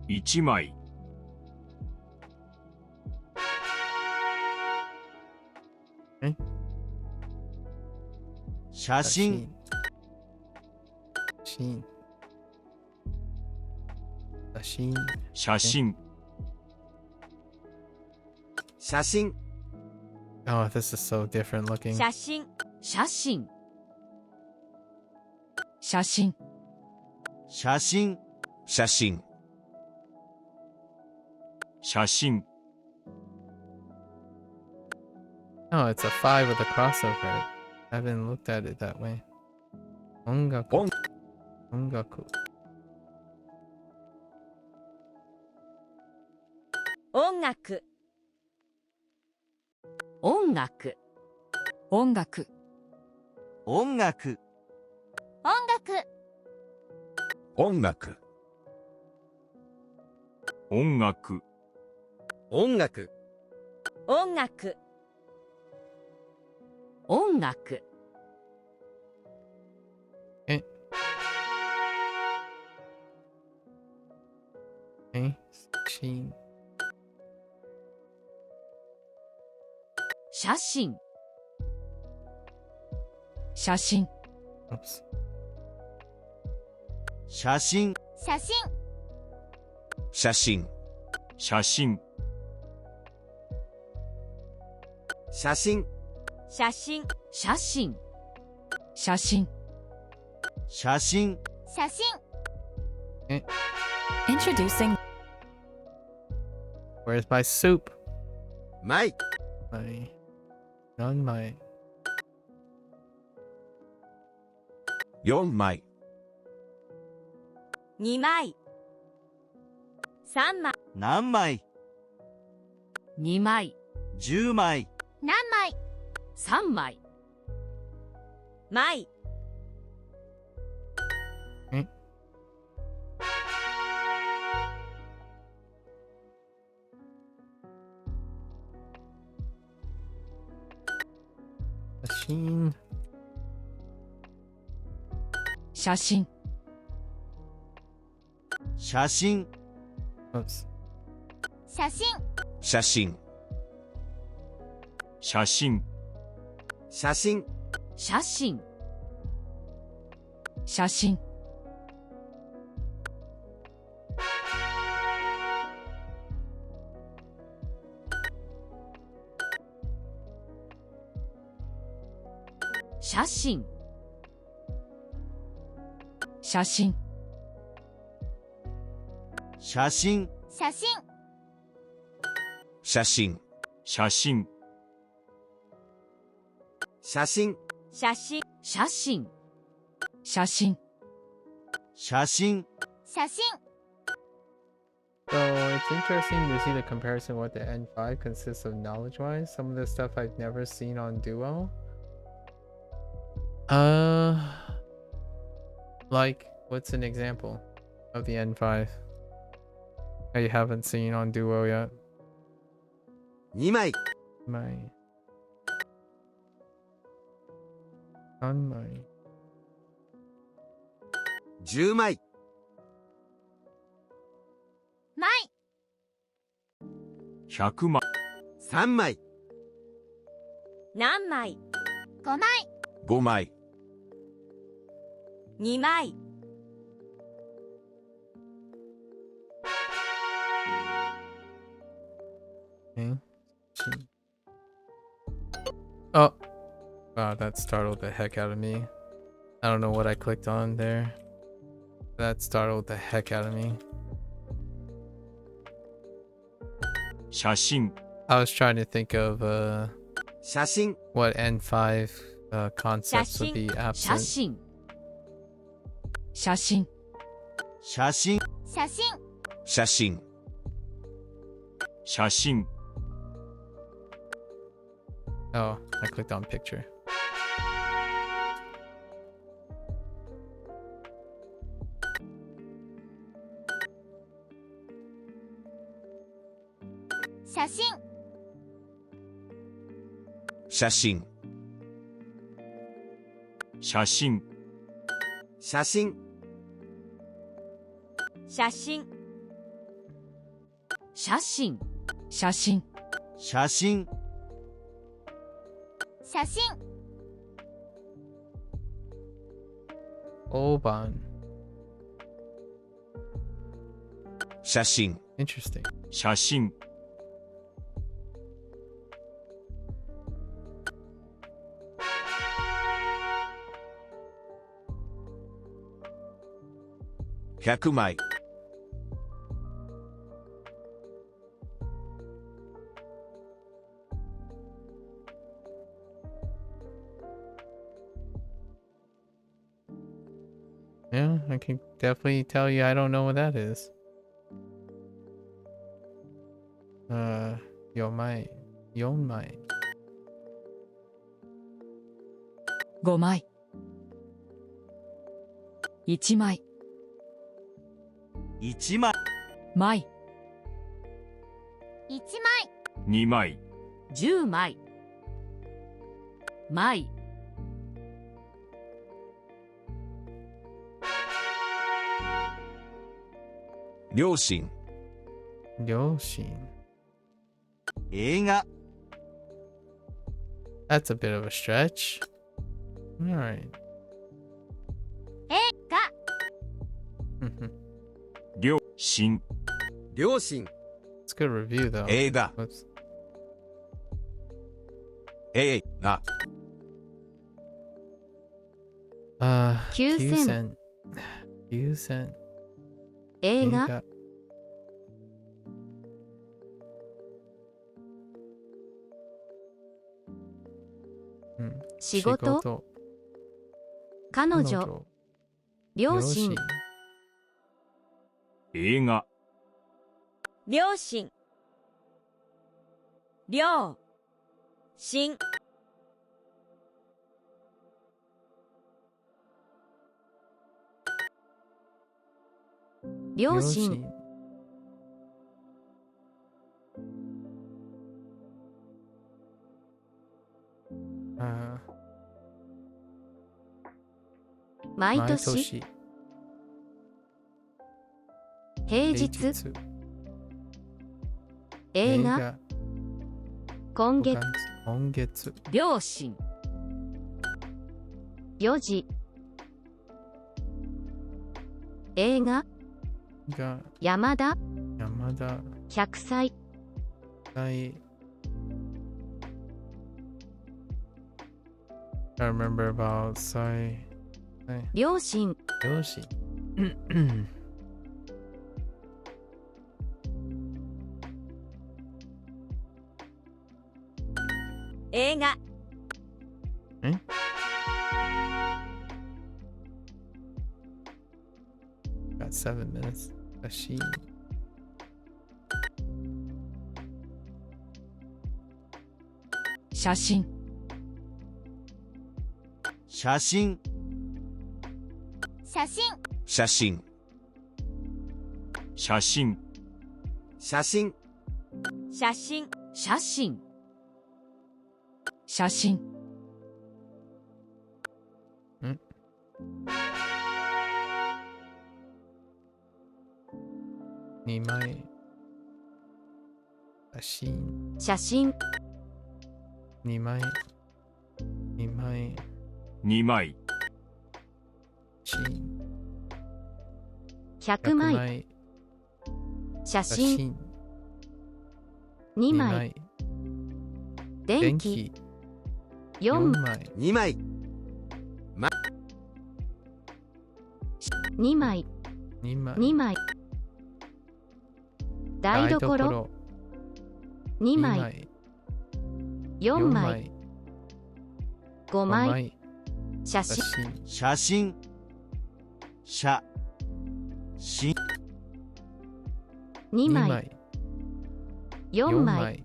1枚。写真。写真。写真。写真。Oh, this is so different looking. 写真。写真。写真。写真。写真。写真。Oh, it's a 5 with a crossover. I haven't looked at it that way. 音楽。音楽。音楽。音楽。音楽。音楽。音楽。音楽。音楽。音楽。音楽。音楽。写真。写真。写真。写真。写真。写真。写真。写真。写真。写真。写真。写真。Introducing. Where's my soup? 枚。何枚。4枚。2枚。3枚。何枚。2枚。10枚。何枚。3枚。枚。写真。写真。Oops. 写真。写真。写真。写真。写真。写真。真写真写真写真写真写真写真写真写真写真写真写真 So it's interesting to see the comparison what the N5 consists of knowledge-wise. Some of the stuff I've never seen on Duo. Like, what's an example of the N5 that you haven't seen on Duo yet? 2枚 My 3枚10枚枚100枚3枚何枚5枚5枚2枚Oh, wow, that startled the heck out of me. I don't know what I clicked on there. That startled the heck out of me. 写真 I was trying to think of 写真 what N5 concepts would be 写 absent. 真写真写真写真写真写真 Oh, I clicked on picture. 写真写真写真写真写真写真写真写真写真 Oban. 写真 Interesting. 写真100枚 Yeah, I can definitely tell you I don't know what that is. 4枚。4枚。 5枚1枚1枚枚1枚2枚10枚枚両親両親。映画 That's a bit of a stretch. Alright. 映画両親両親 It's a good review though. 映画 Whoops. 映画9000 9000映画仕事彼女両親映画両親両親両親毎年平日映画今月今月両親4時映画が山田山田100歳大 I remember about Sai. 両親、両親。映画。Got 7 minutes. 写真。写真、写真、写真、写真、写真、写真、写真、写真、写真、2枚。写真。写真、 2枚。2枚。 2枚、写真。 100枚、写写真、真。 2 2枚、枚。電電気、気。 4 4枚、枚。 2枚、 2枚、 2枚。 2枚、台所、2枚、4枚、5枚、写真、写真、写真、 2枚、4枚、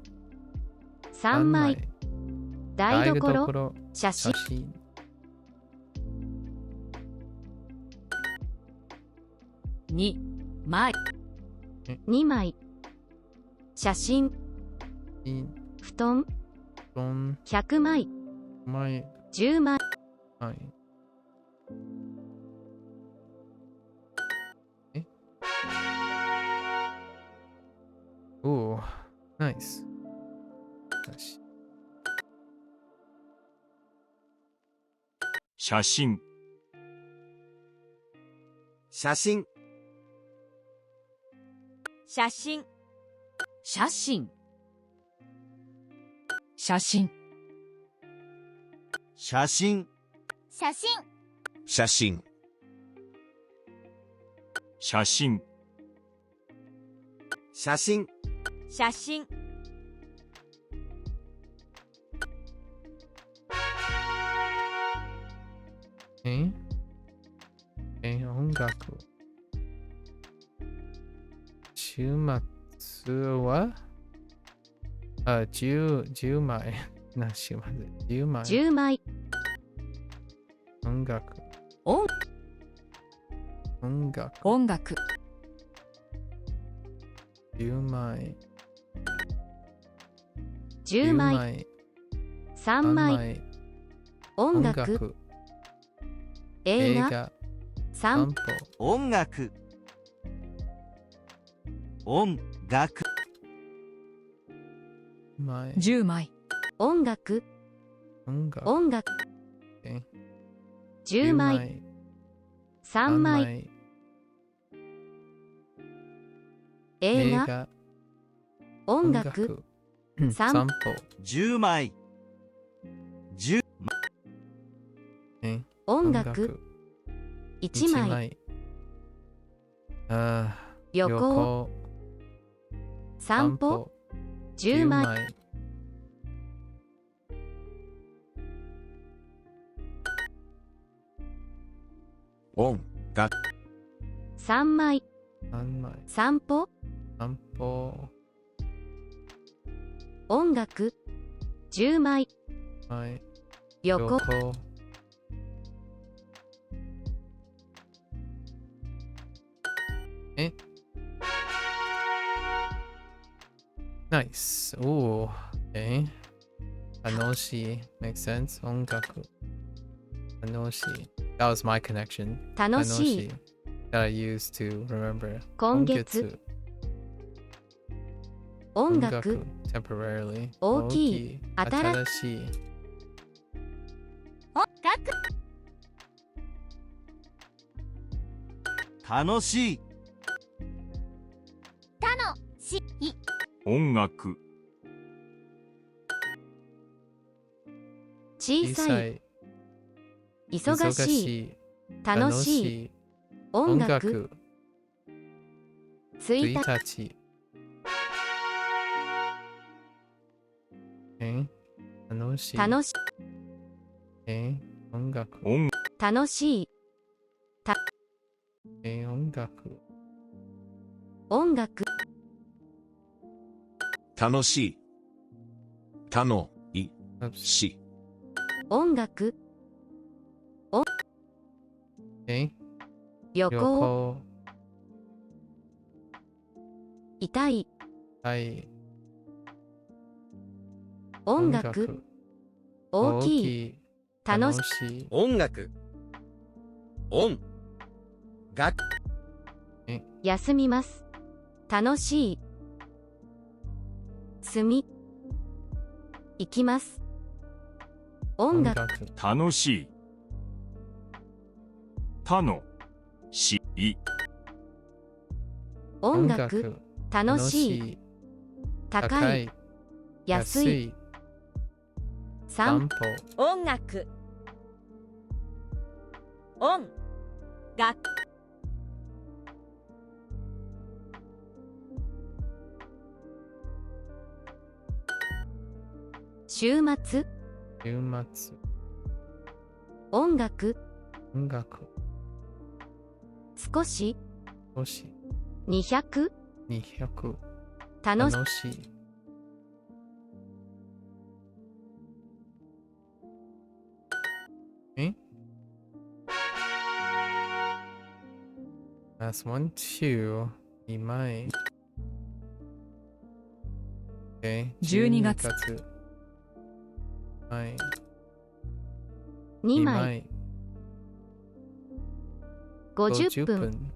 3枚、台所、写真、写真。2枚、 2枚、写真、布団、100枚、 枚。 10枚、 はい。おー、ナイス。よし。写真、写真、写真、写真、写真、写真、写真、写真、写真、写真、写真、音楽。週末は10枚。なしまで。10枚。 10枚、音楽。音音楽。音楽、 10枚。 10枚、3枚、音楽、映画、散歩、音楽、音楽、 10枚、音楽、音楽。音楽、10枚、3枚、映画、音楽、散歩、 10枚、10音楽、1枚、旅行、散歩、10枚、音楽、 3枚、 3枚。散歩、散歩。音楽、10枚、はい。旅行、旅行。Nice. Ooh. Okay. Anoshi. Makes sense. 音楽。Anoshi. That was my connection. 楽しい、 Anoshi. That I used to remember. 今月、音楽、 Temporarily. 大きい、新しい。音楽、楽しい、楽しい、音楽、小さい、忙しい、楽しい、音楽、1日、楽しい、楽しい、音楽、楽しい、音楽、音楽、楽しい。たのいし。音楽、旅行、痛い、音楽、大きい、楽しい、音楽。音。楽。休みます。楽しい。済み。行きます。音楽。楽しい。たのしい。音楽。楽しい。高い。安い。散歩。音楽。音楽。週末。音楽。少し。200。楽しい。Last one, 2. 2枚。12月。2枚。50分。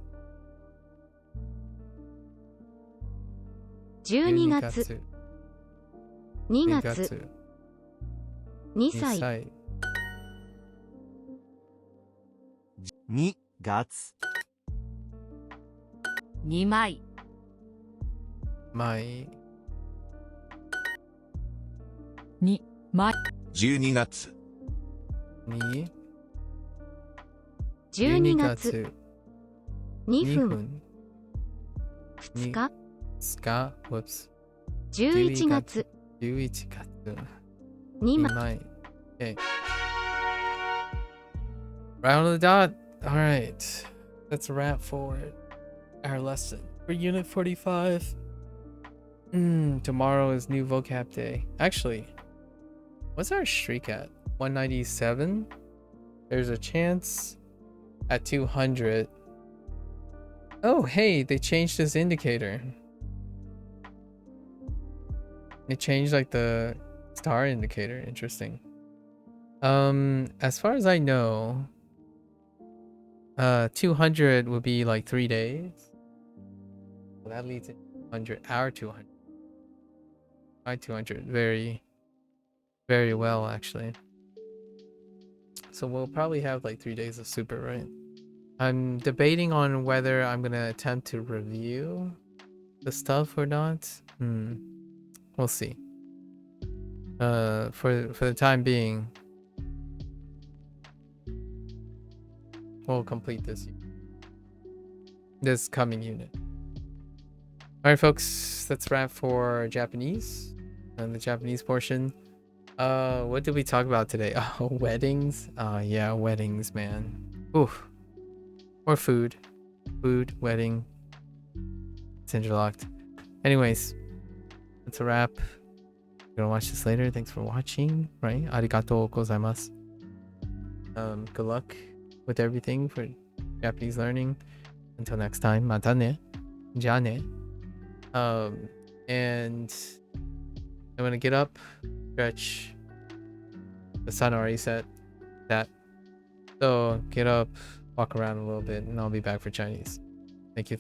12月。2月。2歳。2月。2枚。2枚。12月。12月。2分。2日。11月。2枚。Round of the dot. All right. That's a wrap for our lesson for Unit 45. Tomorrow is new vocab day. Actually, what's our streak at? 197? There's a chance at 200. Oh, hey, they changed this indicator. They changed like the star indicator. Interesting. As far as I know, 200 would be like 3 days. Well, that leads to 100. Our 200. My 200. Very, very well, actually. So we'll probably have like 3 days of super, right? I'm debating on whether I'm gonna attempt to review the stuff or not. We'll see. For the time being, we'll complete this coming unit. All right, folks, that's wrap for Japanese and the Japanese portion. What did we talk about today? Oh, weddings. Yeah, weddings, man. Oof. Or food, wedding. It's interlocked. Anyways, that's a wrap. You're gonna watch this later. Thanks for watching. Right? Arigatou gozaimasu. Good luck with everything for Japanese learning. Until next time, mata ne. Ja ne. And I'm gonna get up, stretch. The sun already set. So get up, walk around a little bit, and I'll be back for Chinese. Thank you.